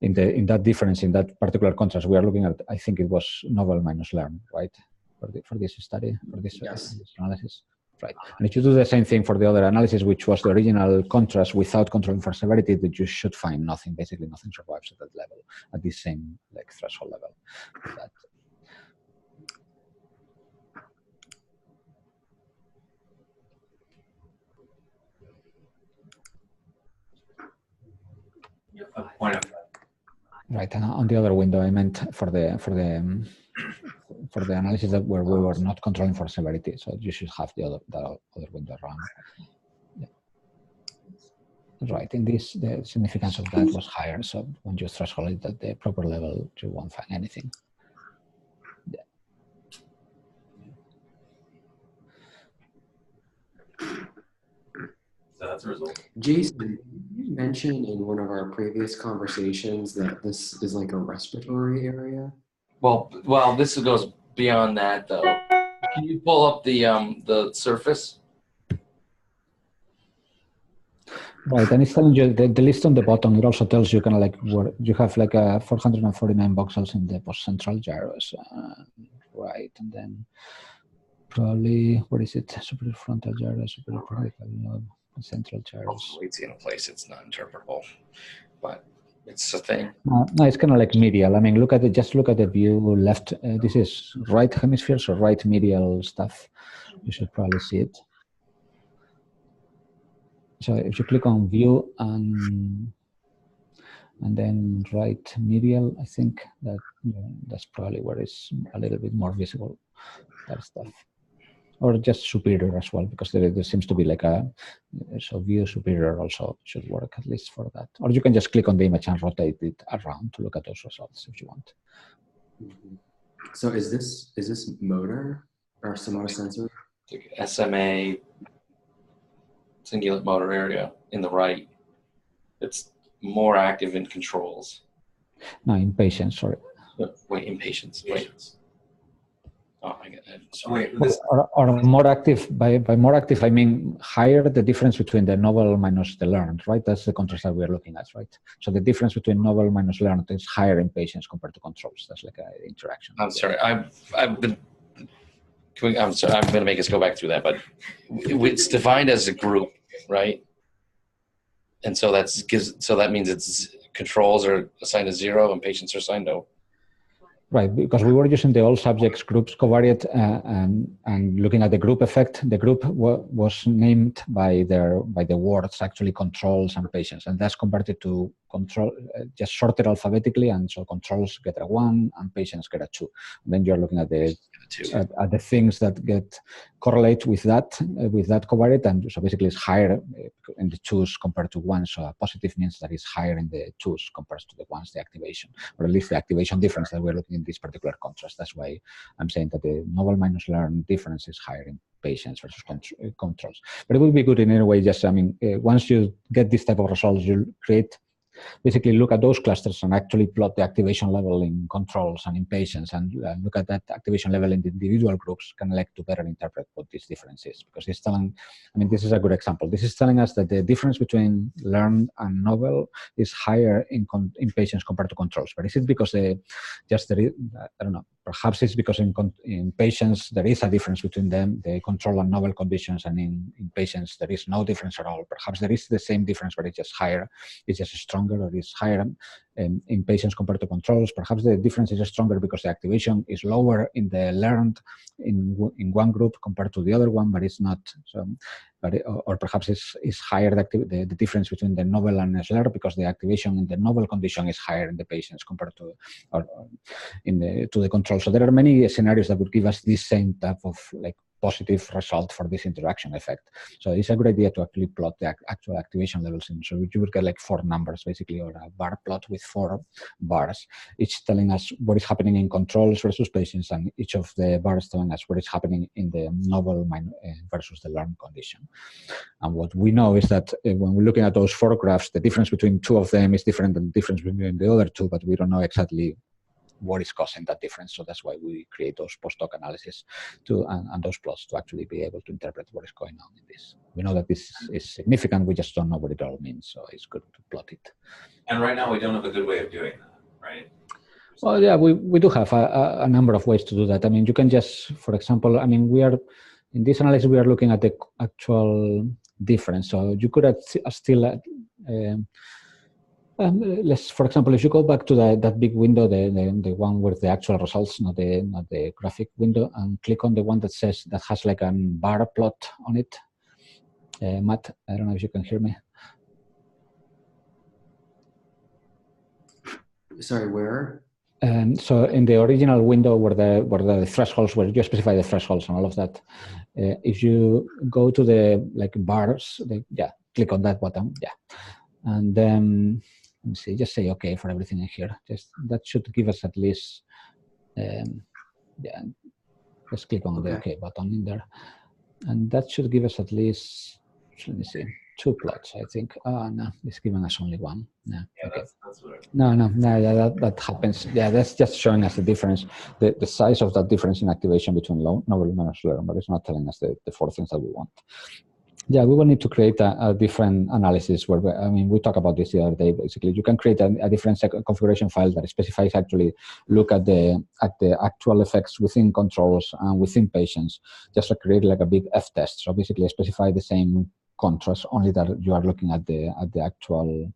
In that difference, in that particular contrast, we are looking at, I think it was novel minus learn, right? For this study, for this analysis. Right. And if you do the same thing for the other analysis, which was the original contrast without controlling for severity, that you should find nothing, basically nothing survives at that level, at the same like threshold level. Right. And on the other window, I meant for the analysis that where we were not controlling for severity, so you should have the other window around. Yeah. Right. In this, the significance of that was higher. So when you threshold it at the proper level, you won't find anything. Yeah. So that's a result. Jason, you mentioned in one of our previous conversations that this is like a respiratory area. Well, this goes beyond that, though. Can you pull up the surface? Right, and it's telling you the list on the bottom. It also tells you kind of like where you have like 449 voxels in the post-central gyrus, right? And then probably what is it? Superior frontal gyrus, superior parietal lobe, central gyrus. It's in a place it's not interpretable, but it's a thing. No, it's kind of like medial. I mean, just look at the view left. This is right hemisphere, so right medial stuff. You should probably see it. So if you click on view and then right medial, I think that that's probably where it's a little bit more visible, that stuff. Or just superior as well, because there seems to be like so view superior also should work at least for that. Or you can just click on the image and rotate it around to look at those results if you want. So is this motor or somatosensory? SMA, cingulate motor area in the right. It's more active in controls. No, in patients, sorry. Wait, in patients. Wait. Oh, I get it. Wait, Or more active, by more active, I mean higher the difference between the novel minus the learned, right? That's the contrast that we're looking at, right? So the difference between novel minus learned is higher in patients compared to controls. That's like an interaction. I'm sorry. I'm going to make us go back through that, but it's defined as a group, right? And so that means it's controls are assigned to 0 and patients are assigned to. Right, because we were using the all subjects groups covariate and looking at the group effect. The group was named by the words actually controls and patients, and that's converted to control, just sorted alphabetically, and so controls get a 1 and patients get a 2. And then you're looking at the things that get correlate with that covariate, and so basically it's higher in the 2s compared to 1. So a positive means that it's higher in the 2s compared to the 1s, the activation, or at least the activation difference that we're looking in this particular contrast. That's why I'm saying that the novel minus learned difference is higher in patients versus controls. But it would be good in any way, just, I mean, once you get this type of results, you'll basically look at those clusters and actually plot the activation level in controls and in patients, and look at that activation level in the individual groups, kind of like to better interpret what this difference is. Because it's telling, I mean, this is a good example. This is telling us that the difference between learned and novel is higher in patients compared to controls. But is it because I don't know, perhaps it's because in patients there is a difference between them, the control and novel conditions, and in patients there is no difference at all. Perhaps there is the same difference, but it's just higher, it's just stronger, or it's higher in patients compared to controls. Perhaps the difference is stronger because the activation is lower in the learned in one group compared to the other one, but it's not. So, or perhaps it's higher the difference between the novel and learned because the activation in the novel condition is higher in the patients compared to to the control. So there are many scenarios that would give us this same type of like positive result for this interaction effect. So it's a good idea to actually plot the actual activation levels in. So you would get like 4 numbers basically, or a bar plot with 4 bars, each telling us what is happening in controls versus patients, and each of the bars telling us what is happening in the novel versus the learned condition. And what we know is that when we're looking at those 4 graphs, the difference between 2 of them is different than the difference between the other 2, but we don't know exactly what is causing that difference. So that's why we create those post-hoc analysis and those plots to actually be able to interpret what is going on in this. We know that this is significant, we just don't know what it all means, so it's good to plot it. And right now we don't have a good way of doing that, right? Well, yeah, we do have a number of ways to do that. I mean, you can just, for example, I mean, in this analysis, we are looking at the actual difference. So you could still, for example, if you go back to that big window, the one with the actual results, not the graphic window, and click on the one that has like a bar plot on it. Matt, I don't know if you can hear me. Sorry, where? So in the original window where the thresholds, where you specify the thresholds and all of that, if you go to the like bars, click on that button, and then let me see, just say OK for everything in here. That should give us at least, let's click on the OK button in there, and that should give us at least, let me see, 2 plots, I think. No, it's giving us only 1. No, okay. That's what That happens. Yeah, that's just showing us the difference, the size of that difference in activation between novel and learned, but it's not telling us the 4 things that we want. Yeah, we will need to create a different analysis where, I mean, we talked about this the other day. Basically, you can create a different configuration file that specifies actually look at the actual effects within controls and within patients, just to create like a big F test. So basically, specify the same contrast, only that you are looking at the actual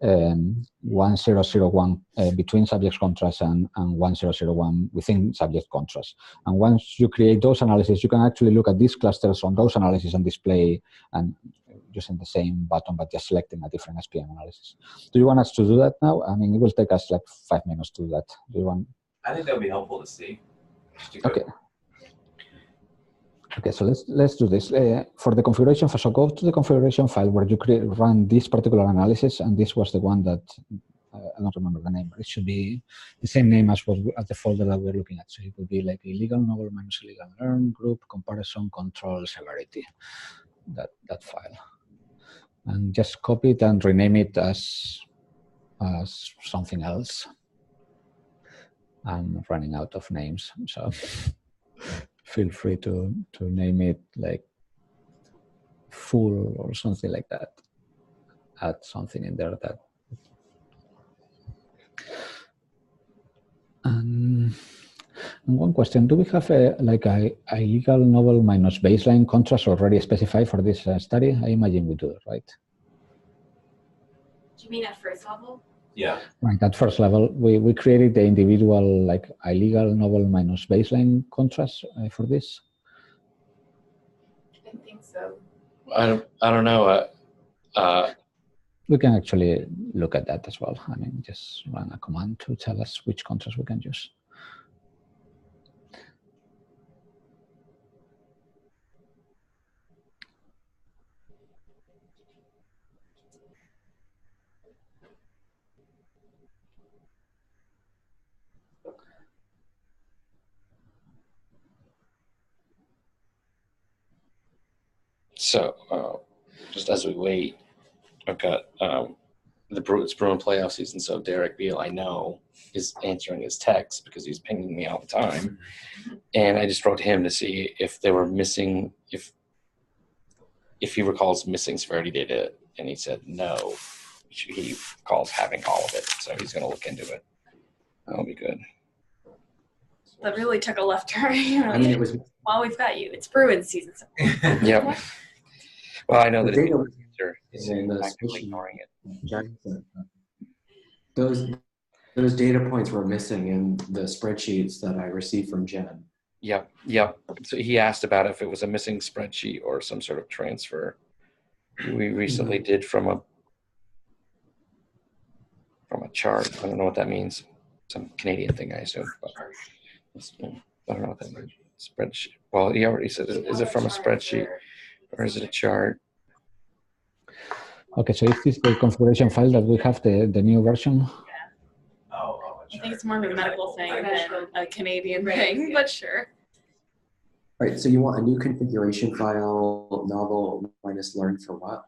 1001 between subjects contrast and 1001 within subject contrast. And once you create those analyses, you can actually look at these clusters on those analyses and display and using the same button, but just selecting a different SPM analysis. Do you want us to do that now? I mean, it will take us like 5 minutes to do that. Do you want? I think that would be helpful to see. Okay. Okay, so let's do this. For the configuration file, so go to the configuration file where you run this particular analysis, and this was the one that, I don't remember the name, but it should be the same name as the folder that we're looking at. So it would be like illegal novel minus illegal learn group comparison control severity, that file. And just copy it and rename it as something else. I'm running out of names, so feel free to name it like full or something like that. Add something in there that. And one question: do we have a illegal novel minus baseline contrast already specified for this study? I imagine we do, right? Do you mean at first level? Yeah. Right. At first level, we created the individual like illegal novel minus baseline contrast for this. I think so. I don't know. We can actually look at that as well. I mean, just run a command to tell us which contrast we can use. So just as we wait, I've got it's Bruin playoff season, so Derek Beal, I know, is answering his texts because he's pinging me all the time. And I just wrote to him to see if they were missing, if he recalls missing severity data, and he said no. He calls having all of it, so he's going to look into it. That'll be good. That really took a left turn. I mean, it was. While we've got you, it's Bruins season. Yep. Well, I know that data he's in the actively ignoring it. Those data points were missing in the spreadsheets that I received from Jen. Yep. So he asked about if it was a missing spreadsheet or some sort of transfer. We recently did from a chart. I don't know what that means. Some Canadian thing, I assume. But I don't know what that means. Spreadsheet. Well, he already said, is it from a spreadsheet or is it a chart? Okay, so is this the configuration file that we have, the new version? I think it's more of a medical thing than a Canadian thing, but sure. Right, so you want a new configuration file, novel minus learn for what?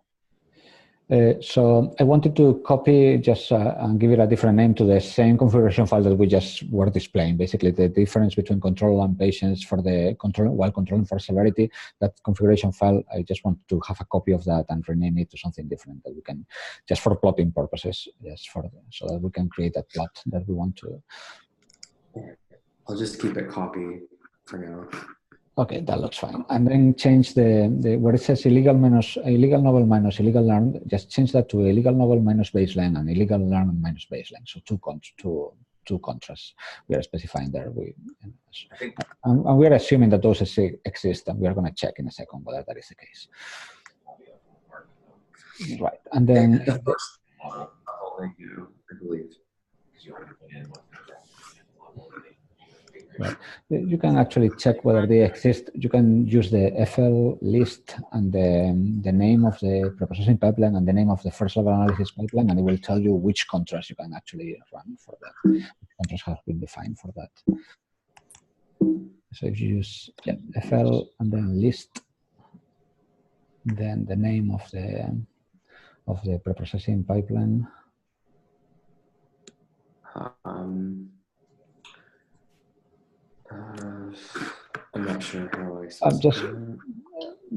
So I wanted to copy just and give it a different name to the same configuration file that we just were displaying. Basically, the difference between control and patients for the control while controlling for severity. That configuration file, I just want to have a copy of that and rename it to something different that we can, just for plotting purposes, so that we can create a plot that we want to. I'll just keep it copy for now. Okay, that looks fine. And then change the where it says illegal novel minus illegal learn, just change that to illegal novel minus baseline and illegal learn minus baseline. So two contrasts we are specifying there. And we are assuming that those exist, and we are going to check in a second whether that is the case. Right, and then The first I believe. Right. You can actually check whether they exist. You can use the FL list and the name of the preprocessing pipeline and the name of the first level analysis pipeline, and it will tell you which contrast you can actually run for that. Which contrast has been defined for that. So if you use FL and then list, then the name of the preprocessing pipeline. I'm not sure how I.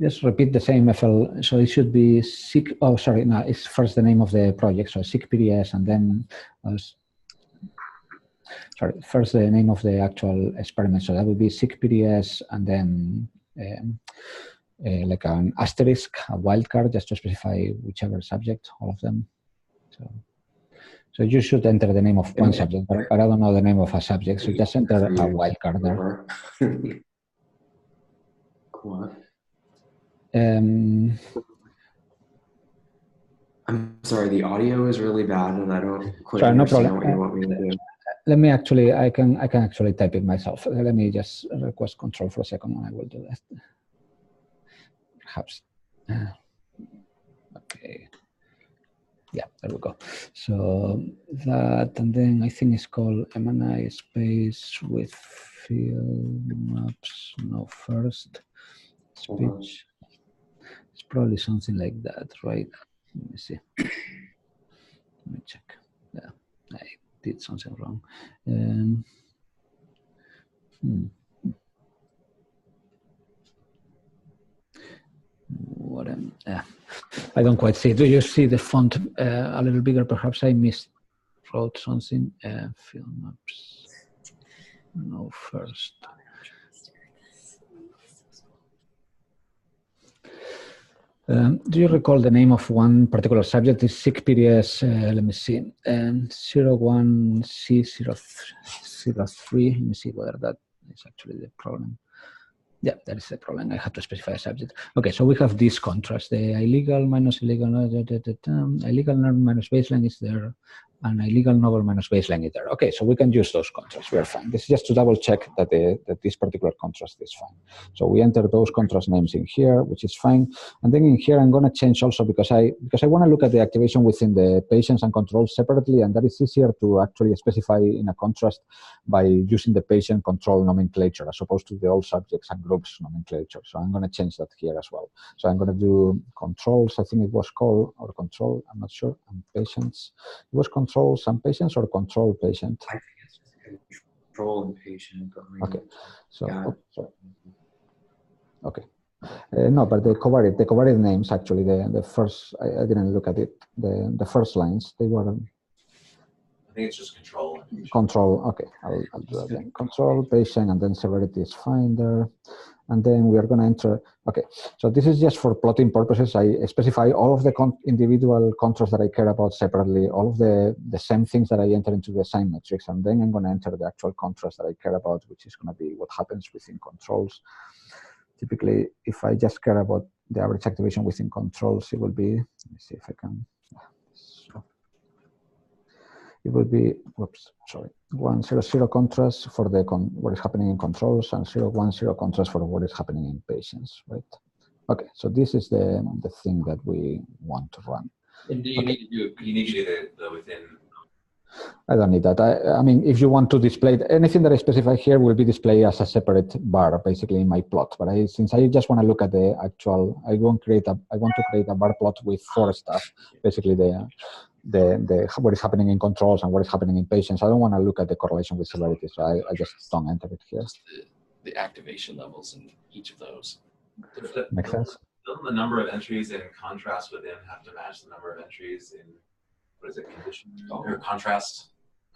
just repeat the same FL. So it should be SEQ. Oh, sorry, no, it's first the name of the project. So SEQPDS, and then sorry, first the name of the actual experiment. So that would be SEQPDS, and then like an asterisk, a wildcard, just to specify whichever subject, all of them. So you should enter the name of one subject, but I don't know the name of a subject, so just enter a wildcard there. I'm sorry, the audio is really bad, and I don't quite Sorry, understand what you want me to do. Let me actually, I can actually type it myself. Let me just request control for a second, and I will do that. Perhaps. Okay. Yeah, there we go. So that, and then I think it's called MNI space with field maps, no first speech. It's probably something like that, right? Let me see. Let me check. Yeah, I did something wrong. What I don't quite see. Do you see the font a little bigger? Perhaps I miswrote something. Field maps. No first. Do you recall the name of one particular subject? Is SEQPDS, let me see, 01C03. Let me see whether that is actually the problem. Yeah, that is the problem. I have to specify a subject. Okay, so we have this contrast. The illegal minus illegal, illegal minus baseline is there, and illegal novel minus baseline is there. Okay, so we can use those contrasts. We are fine. This is just to double check that that this particular contrast is fine. So we enter those contrast names in here, which is fine. And then in here, I'm going to change also because I want to look at the activation within the patients and controls separately, and that is easier to actually specify in a contrast by using the patient control nomenclature as opposed to the all subjects and groups nomenclature. So I'm going to change that here as well. So I'm going to do controls, I think it was called, or control, I'm not sure, and patients. It was controls and patients or control patient? I think it's just control and patient. Okay, so, sorry. Okay. No, but the covariate names, actually, the first, I didn't look at it, the first lines, they were... I think it's just control. Control, okay, I'll do that again. Control, patient, and then severity is fine there. And then we are going to enter, okay, so this is just for plotting purposes. I specify all of the individual contrasts that I care about separately, all of the same things that I enter into the sign matrix, and then I'm going to enter the actual contrast that I care about, which is going to be what happens within controls. Typically, if I just care about the average activation within controls, it will be, let me see if I can, it would be, whoops, sorry, 100 contrast for the what is happening in controls and 010 contrast for what is happening in patients, right? Okay, so this is the thing that we want to run. And do you need to do the within? I don't need that. I mean, if you want to display anything that I specify here will be displayed as a separate bar, basically in my plot. But since I just want to look at the actual, I want to create a bar plot with 4 stuff, basically what is happening in controls and what is happening in patients. I don't want to look at the correlation with severity, so I just don't enter it here. The activation levels in each of those. Makes sense? Doesn't the number of entries in contrast within have to match the number of entries in, what is it, condition or contrast?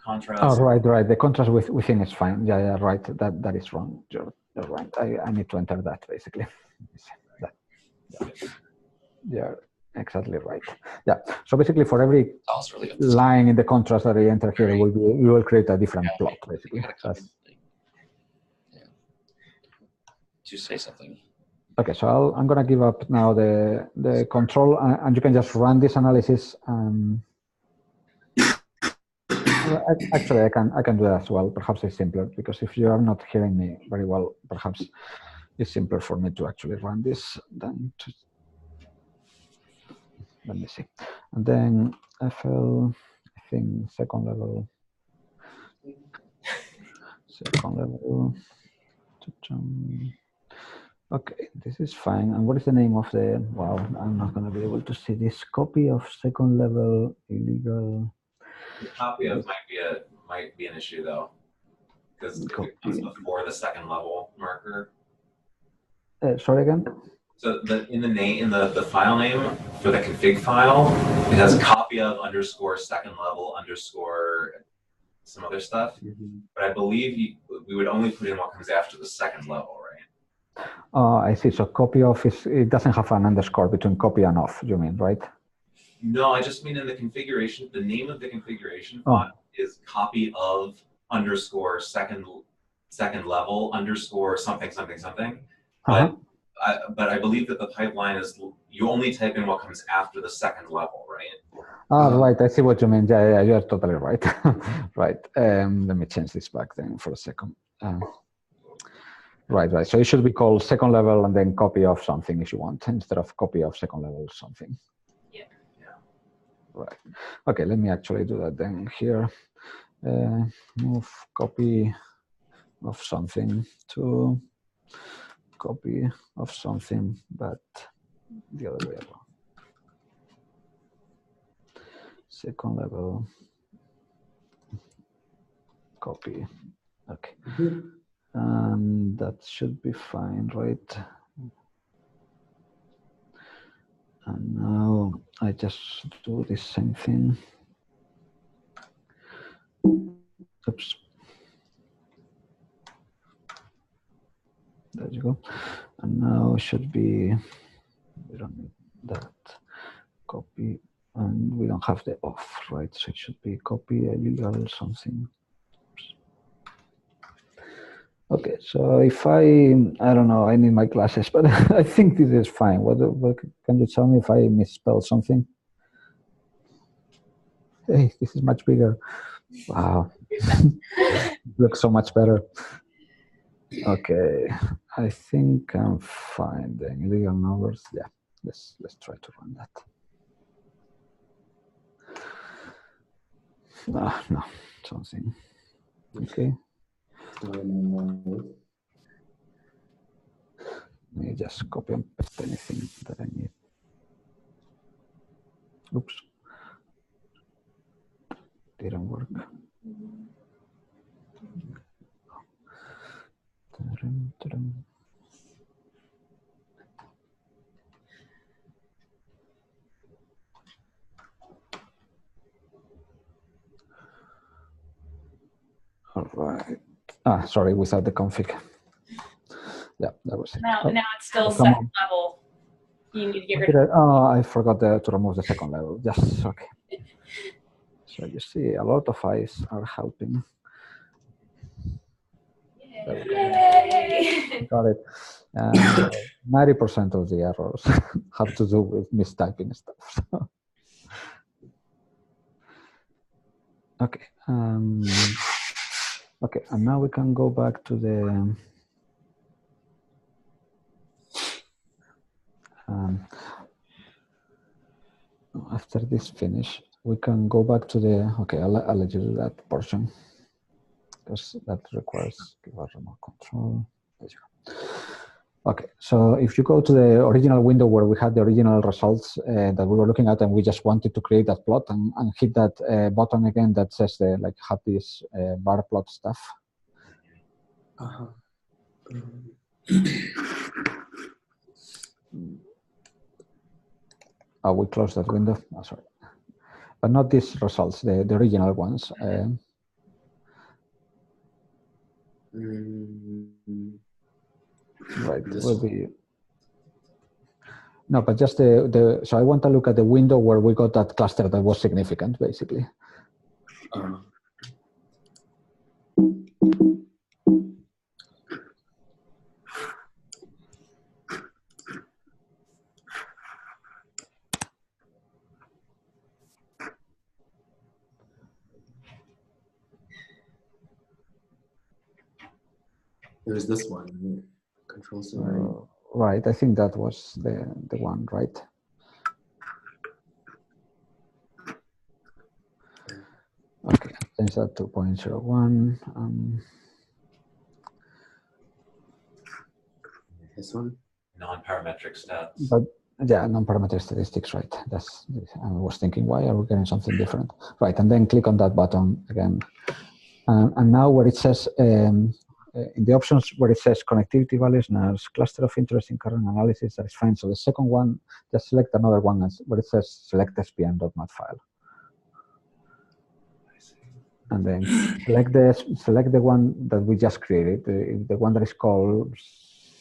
Oh, right. The contrast within is fine. Yeah, right. That is wrong. You're right. I need to enter that, basically. Yeah. Exactly right. Yeah. So basically, for every line in the contrast that I enter here, we will create a different plot. Basically. Yeah. To say something. Okay. So I'm going to give up now the control, and you can just run this analysis. Actually, I can do that as well. Perhaps it's simpler because if you are not hearing me very well, perhaps it's simpler for me to actually run this than to. Let me see. And then FL, I think second level. Okay, this is fine. And what is the name of the, wow, I'm not going to be able to see this copy of second level illegal. The copy of might be an issue though, because it comes before the second level marker. Sorry again? So in the file name for the config file, it has copy of underscore second level underscore some other stuff. But I believe we would only put in what comes after the second level, right? I see. So copy of it doesn't have an underscore between copy and off, you mean, right? No, I just mean in the configuration, the name of the configuration file is copy of underscore second level underscore something. But I believe that the pipeline is you only type in what comes after the second level, right? Right. I see what you mean. Yeah, you're totally right. Right. Let me change this back then for a second. Right. So it should be called second level and then copy of something if you want, instead of copy of second level something. Yeah. Right. Okay, let me actually do that then here. Move copy of something to copy of something, but the other way around. Second level copy. Okay. And that should be fine, right? And now I just do the same thing. Oops. There you go. And now it should be, we don't need that. Copy, and we don't have the off, right? So it should be copy illegal something. Oops. Okay, so if I don't know, I need my glasses, but I think this is fine. What can you tell me if I misspell something? Hey, this is much bigger. Wow, looks so much better. Okay, I think I'm fine then. Illegal numbers, yeah. Let's try to run that. No, something. Okay. Let me just copy and paste anything that I need. Oops. Didn't work. All right. Sorry, without the config. Yeah, that was it. Now it's still second level. You need to get rid of. I forgot to remove the second level. Yes, okay. So you see, a lot of eyes are helping. Yay! Got it. 90% of the errors have to do with mistyping stuff. So. Okay. Okay, and now we can go back to the. After this finish, we can go back to the. Okay, I'll let you do that portion because that requires give us remote control. There you go. Okay, so if you go to the original window where we had the original results that we were looking at, and we just wanted to create that plot and hit that button again that says like have this bar plot stuff. Oh, we closed that window. Oh, sorry, but not these results, the original ones. Right, will be. No, but just so I want to look at the window where we got that cluster that was significant, basically. There's this one, control summary. Right, I think that was the one, right? Okay, change that to 0.01. This one? Non-parametric stats. But yeah, non-parametric statistics, right? That's. I was thinking, why are we getting something different? Right, and then click on that button again. And now where it says in the options where it says connectivity values, now cluster of interest in current analysis, that is fine. So the second one, just select another one where it says select spm.mat file. And then select the one that we just created, the one that is called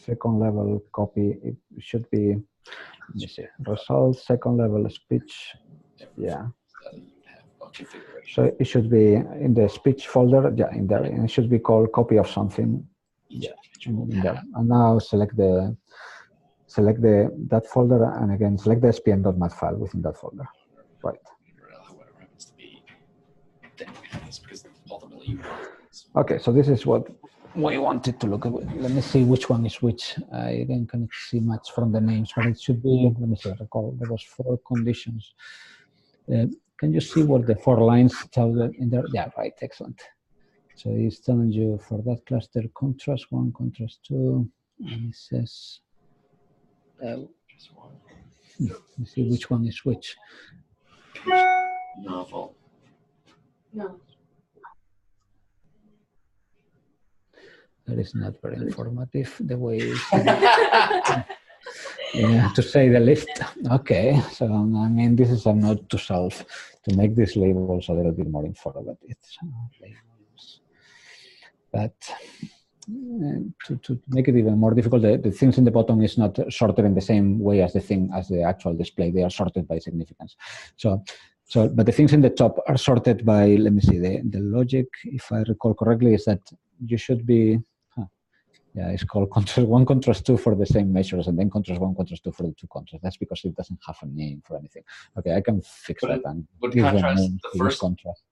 second level copy. It should be, let me see, results, second level speech. Yeah. So it should be in the speech folder, yeah, in there. And it should be called copy of something. Yeah, in there. And now select that folder, and again select the spm.mat file within that folder. Right. Okay, so this is what we wanted to look at. Let me see which one is which. I again cannot see much from the names, but it should be, let me see, recall there was 4 conditions. Can you see what the 4 lines tell in there? Yeah, right, excellent. So it's telling you for that cluster, contrast 1, contrast 2, and it says, let me see which one is which. Novel. No. That is not very informative, the way yeah, to say the least. Okay, so I mean, this is a note to self to make these labels a little bit more informative. Labels. But to make it even more difficult, the things in the bottom is not sorted in the same way as the actual display. They are sorted by significance. So, but the things in the top are sorted by, let me see, the logic, if I recall correctly, is that you should be, yeah, it's called contrast 1, contrast 2 for the same measures, and then contrast 1, contrast 2 for the 2 contrasts. That's because it doesn't have a name for anything. Okay, I can fix that and give them names to this contrast.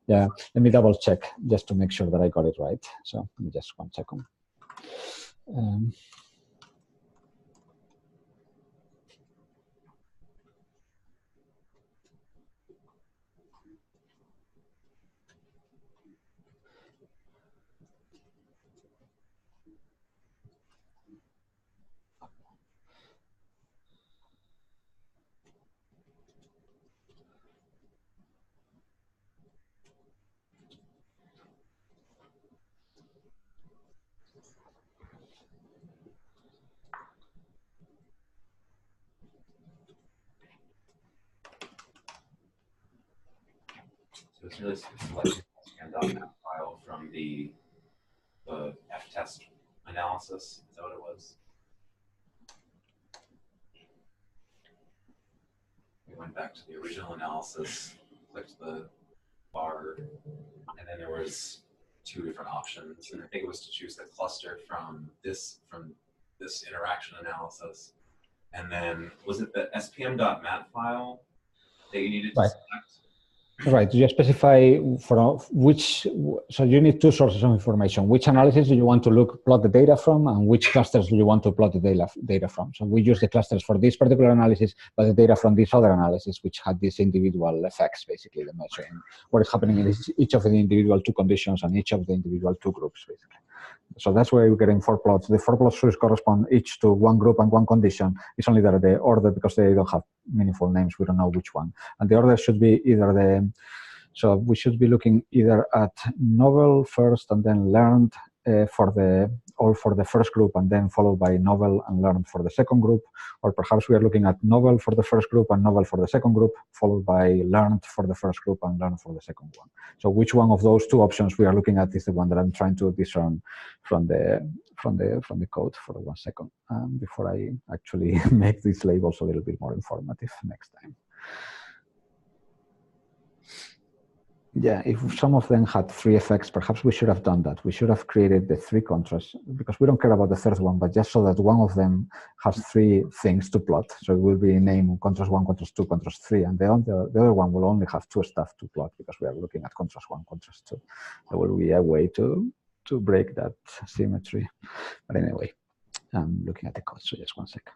Yeah, let me double check just to make sure that I got it right. So let me just 1 second. So it's really selecting the file from the F-test analysis. Is that what it was? We went back to the original analysis, clicked the bar, and then there was 2 different options. And I think it was to choose the cluster from this interaction analysis. And then was it the spm.mat file that you needed to select? Right, you specify for which, so you need 2 sources of information. Which analysis do you want to plot the data from, and which clusters do you want to plot the data from? So we use the clusters for this particular analysis, but the data from this other analysis, which had these individual effects, basically, the measuring what is happening in each of the individual 2 conditions and each of the individual 2 groups, basically. So that's where we're getting 4 plots. The 4 plots should correspond each to 1 group and 1 condition. It's only that the order, because they don't have meaningful names, we don't know which one. And the order should be either so we should be looking either at novel first and then learned for the first group, and then followed by novel and learned for the second group. Or perhaps we are looking at novel for the first group and novel for the second group, followed by learned for the first group and learned for the second one. So which one of those 2 options we are looking at is the one that I'm trying to discern from the code for 1 second before I actually make these labels a little bit more informative next time. Yeah, if some of them had 3 effects, perhaps we should have done that. We should have created the 3 contrasts, because we don't care about the third one, but just so that one of them has 3 things to plot. So it will be named contrast 1, contrast 2, contrast 3, and the other one will only have 2 stuff to plot, because we are looking at contrast 1, contrast 2. There will be a way to break that symmetry. But anyway, I'm looking at the code, so just 1 second.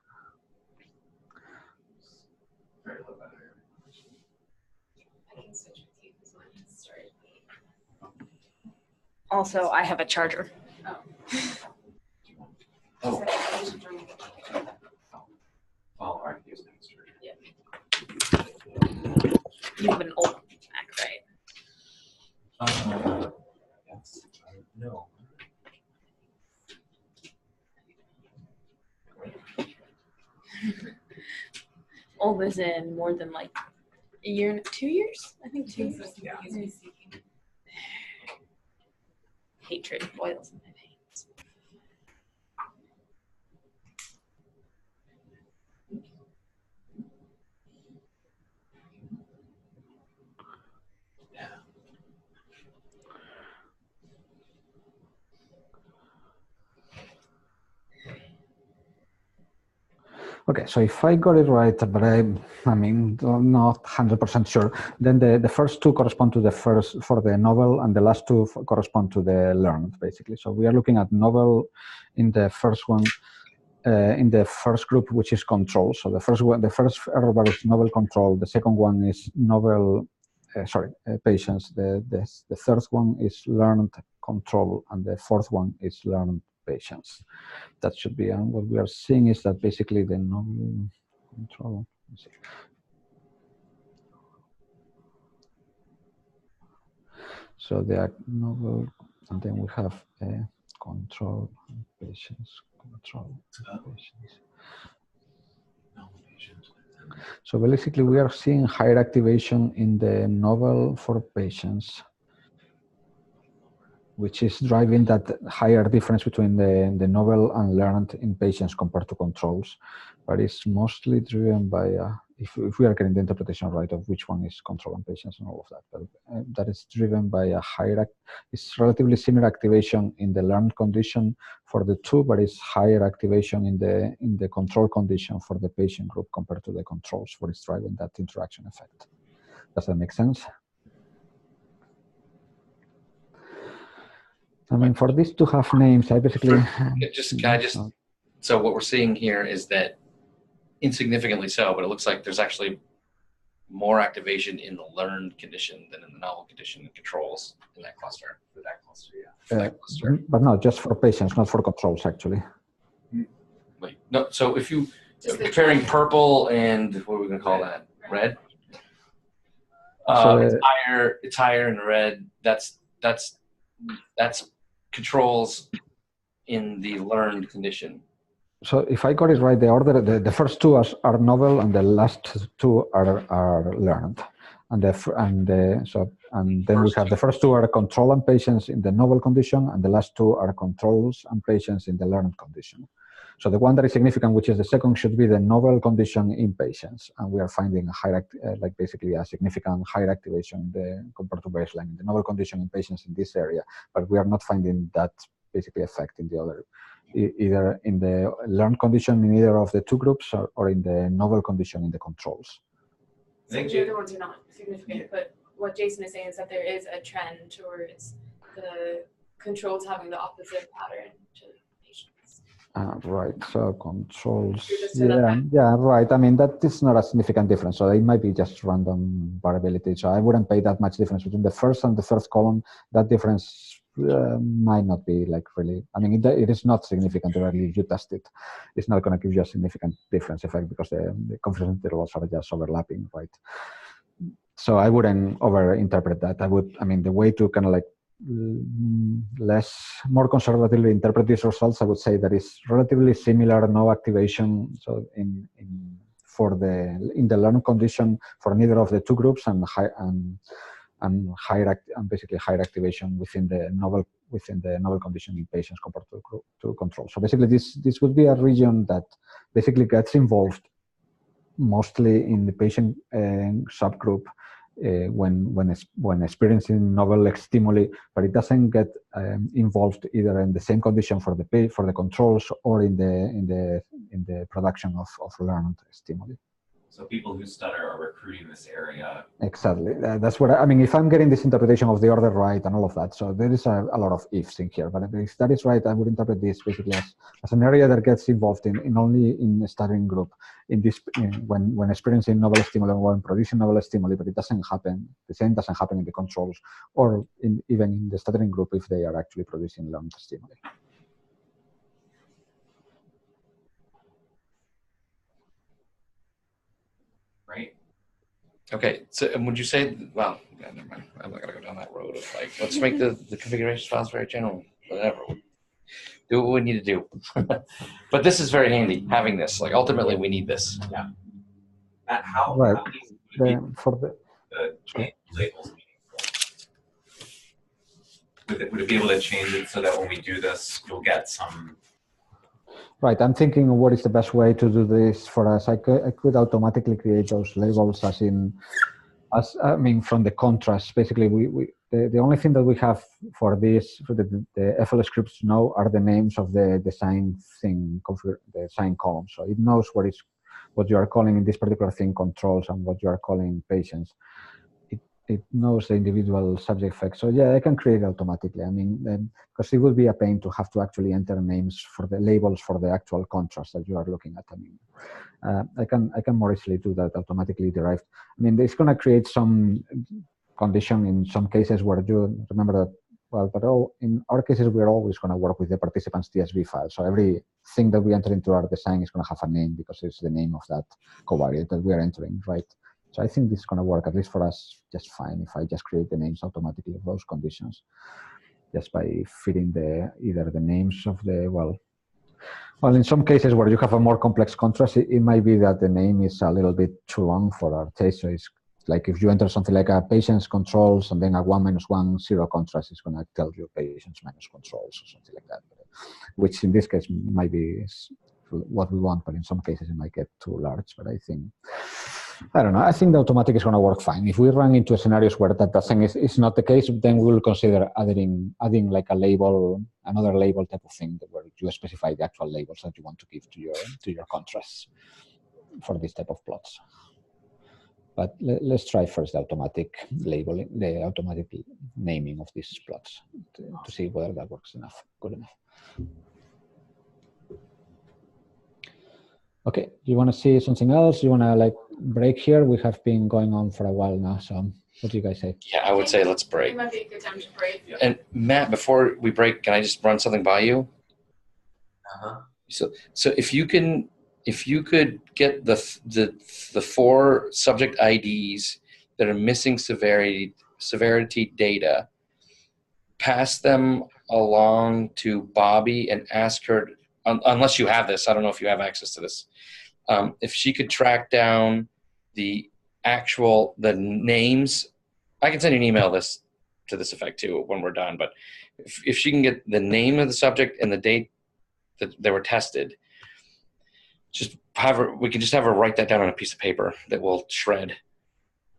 Also, I have a charger. Oh. All right. Here's the next charger. Yeah. You have an old Mac, right? Yes. No. was in more than like a year, 2 years? I think 2 years. Yeah. Hatred boils in my veins. Okay, so if I got it right, but I mean, I'm not 100% sure, then the first two correspond to the first for the novel, and the last two correspond to the learned, basically. So we are looking at novel in the first one, in the first group, which is control. So the first one, the first error bar is novel control. The second one is novel, patients. The third one is learned control, and the fourth one is learned patients. That should be, and what we are seeing is that basically the novel control. So they are novel, and then we have control and patients, control and patients. So basically we are seeing higher activation in the novel for patients, which is driving that higher difference between the novel and learned in patients compared to controls. But it's mostly driven by, if we are getting the interpretation right of which one is control and patients and all of that, but that is driven by a higher, it's relatively similar activation in the learned condition for the two, but it's higher activation in the control condition for the patient group compared to the controls, for it's driving that interaction effect. Does that make sense? I mean, for these to have names, I basically so what we're seeing here is that insignificantly so, but it looks like there's actually more activation in the learned condition than in the novel condition and controls in that cluster. For that cluster, yeah. For that cluster. But no, just for patients, not for controls, actually. Wait, no. So if you comparing purple and what are we going to call that? Red. It's higher in red. That's controls in the learned condition. So if I got it right, the order, the first two are novel and the last two are learned. And then we have the first two are control and patients in the novel condition, and the last two are controls and patients in the learned condition. So the one that is significant, which is the second, should be the novel condition in patients, and we are finding a higher, like basically a significant higher activation compared to baseline in the novel condition in patients in this area, but we are not finding that basically effect in the other, either in the learned condition in either of the two groups or in the novel condition in the controls. So the other ones are not significant, but what Jason is saying is that there is a trend towards the controls having the opposite pattern to patients. Right, so controls, yeah, right. I mean, that is not a significant difference, so it might be just random variability. So I wouldn't pay that much difference between the first and the third column. That difference might not be like really, I mean, it is not significant if you test it. It's not going to give you a significant difference effect because the confidence intervals are just overlapping, right? So I wouldn't over-interpret that. I mean, the way to kind of like more conservatively interpret these results, I would say that it's relatively similar, no activation. So in the learned condition for neither of the two groups, and basically higher activation within the novel condition in patients compared to control. So basically, this would be a region that basically gets involved mostly in the patient subgroup when experiencing novel stimuli, but it doesn't get involved either in the same condition for the controls or in the production of learned stimuli. So people who stutter are recruiting this area. Exactly. That's what I mean. If I'm getting this interpretation of the order right and all of that, so there is a lot of ifs in here. But if that is right, I would interpret this basically as an area that gets involved in only in the stuttering group when experiencing novel stimuli, when producing novel stimuli, but it doesn't happen. The same doesn't happen in the controls or even in the stuttering group if they are actually producing learned stimuli. Right. Okay, so would you say, well, yeah, never mind. I'm not going to go down that road of like, let's make the configuration files very general, whatever. Do what we need to do. But this is very handy, having this. Like, ultimately, we need this. Yeah. Matt, how Right. would For the change labels meaningful? Would it be able to change it so that when we do this, you'll get some? Right, I'm thinking what is the best way to do this for us. I could automatically create those labels I mean, from the contrast. Basically, the only thing that we have for this, for the FL scripts to know are the names of the sign thing, the sign column. So it knows what you are calling in this particular thing controls and what you are calling patients. It knows the individual subject effects. So yeah, I can create it automatically. I mean, because it would be a pain to have to actually enter names for the labels for the actual contrast that you are looking at. I mean, I can more easily do that automatically derived. I mean, it's going to create some condition in some cases where you remember that. Well, but in our cases, we're always going to work with the participant's TSV file. So everything that we enter into our design is going to have a name because it's the name of that covariate that we are entering, right? So I think this is going to work, at least for us, just fine if I just create the names automatically of those conditions, just by fitting either the names of well, in some cases where you have a more complex contrast, it might be that the name is a little bit too long for our taste. So it's like if you enter something like a patient's controls and then a 1-1 0 contrast, it's going to tell you patients minus controls or something like that, which in this case might be what we want, but in some cases it might get too large. But I don't know. I think the automatic is going to work fine. If we run into scenarios where that doesn't is not the case, then we will consider adding like a label, another label type of thing where you specify the actual labels that you want to give to your contrasts for this type of plots. But let's try first the automatic labeling, the automatic naming of these plots to see whether that works good enough. Okay, you want to see something else? You want to like break here? We have been going on for a while now, so what do you guys say? Yeah, I would say let's break. It might be a good time to break. And Matt, before we break, can I just run something by you? So if you could get the 4 subject IDs that are missing severity data, pass them along to Bobby and ask her, unless you have this, I don't know if you have access to this, if she could track down the names. I can send you an email to this effect too when we're done, but if she can get the name of the subject and the date that they were tested, we can just have her write that down on a piece of paper that we'll shred.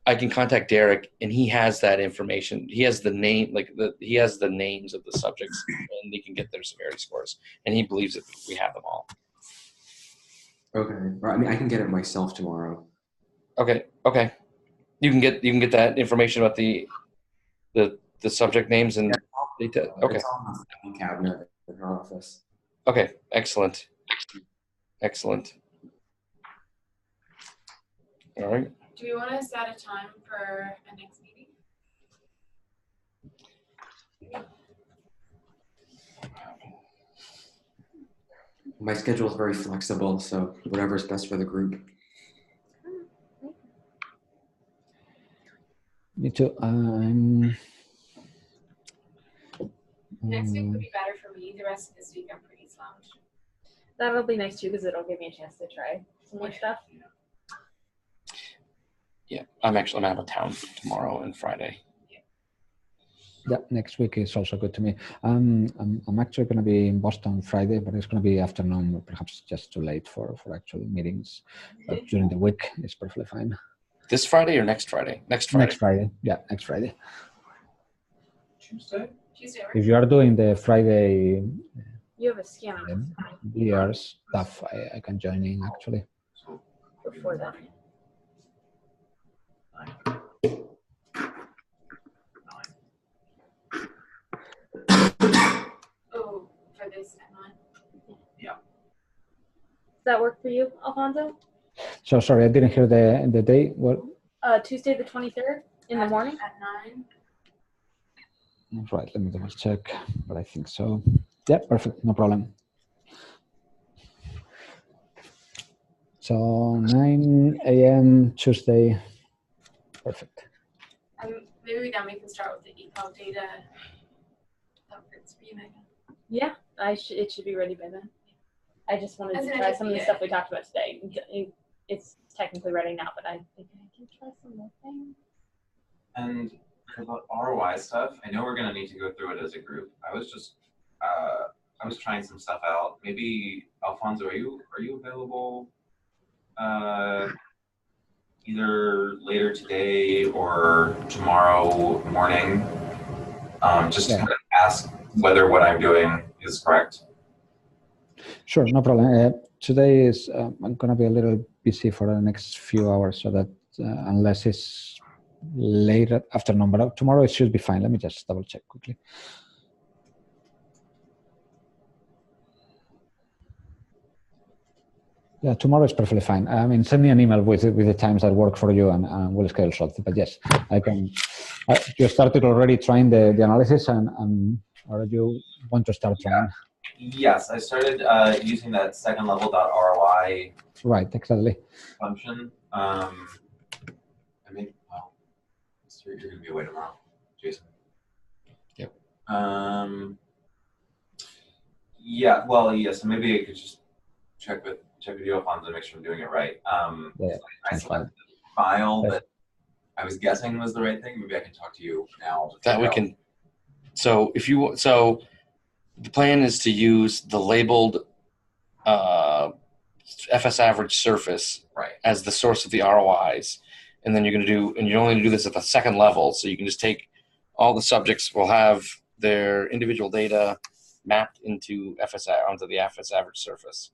I can contact Derek, and he has that information. He has the name, he has the names of the subjects, and they can get their severity scores. And he believes that we have them all. Okay. I mean, I can get it myself tomorrow. Okay. You can get that information about the subject names and data. Okay. It's on the cabinet in her office. Okay. Excellent. All right. Do we want to set a time for a next meeting? My schedule is very flexible, so whatever's best for the group. Me too. Next week would be better for me. The rest of this week I'm pretty slammed. That'll be nice too because it'll give me a chance to try some more stuff. Yeah, I'm out of town tomorrow and Friday. Yeah, next week is also good to me. I'm actually going to be in Boston Friday, but it's going to be afternoon, perhaps just too late for actual meetings. But during the week, it's perfectly fine. This Friday or next Friday? Next Friday. Next Friday. Yeah, next Friday. Tuesday, right? If you are doing the Friday You have a scanning VR stuff, I can join in actually. before that. Oh, for this timeline. Yeah. Does that work for you, Alfonso? So sorry, I didn't hear the day. What? Tuesday the 23rd in the morning at 9. Right, let me double check, but I think so. Yeah, perfect, no problem. So 9 a.m. Tuesday, perfect. Maybe then we can start with the ePub data. That works for you, Megan. Yeah, it should be ready by then. I just wanted As to in, try I some of the just- stuff we talked about today. it's technically ready now, but I think I can try some more things. And for the ROI stuff, I know we're gonna need to go through it as a group. I was just, I was trying some stuff out. Maybe Alfonso, are you available? Either later today or tomorrow morning, just to kind of ask whether what I'm doing is correct. Sure, no problem. Today is I'm going to be a little busy for the next few hours, so that unless it's later afternoon, but tomorrow it should be fine. Let me just double check quickly. Yeah, tomorrow is perfectly fine. I mean, send me an email with the times that work for you, and we'll schedule something. But yes, I can. You started already trying the analysis, and or do you want to start trying? Yes, I started using that second level .roi. Right, exactly. Function. I mean, well, you're gonna be away tomorrow, Jason. Yep. Yeah. Well, yeah. So maybe I could just check with you, Alfonso, to make sure I'm doing it right. Yeah. I selected the file that I was guessing was the right thing. Maybe I can talk to you now. That we can. So if you the plan is to use the labeled FS average surface as the source of the ROIs, and then you're going to do, and you're only going to do this at the second level. So you can just take all the subjects will have their individual data mapped into onto the FS average surface.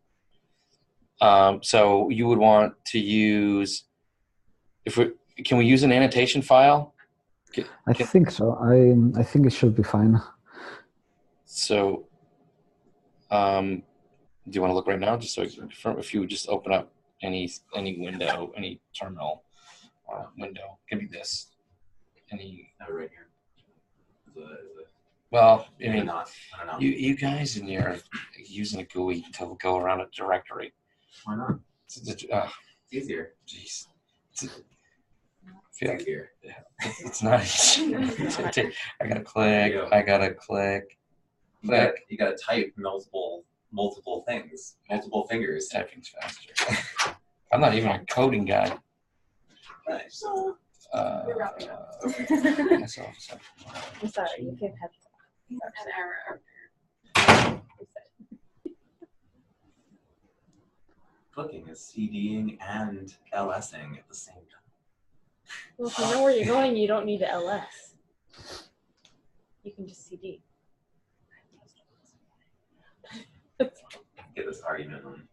So you would want to use, can we use an annotation file? I think so. I think it should be fine. So, do you want to look right now, just so you can confirm? If you would just open up any window, any terminal window, it could be this. Any right here. Well, I mean, not. I don't know. you guys in your using a GUI to go around a directory. Why not? It's easier. Jeez. It's easier. It's not easy. I gotta click. I gotta click. You gotta type multiple things, multiple fingers. Typing's faster. I'm not even a coding guy. Nice. We're wrapping up. I'm sorry, you can have An error. Clicking is CDing and LSing at the same time. Well, if you know where you're going, you don't need to LS. You can just CD. Get this argument on.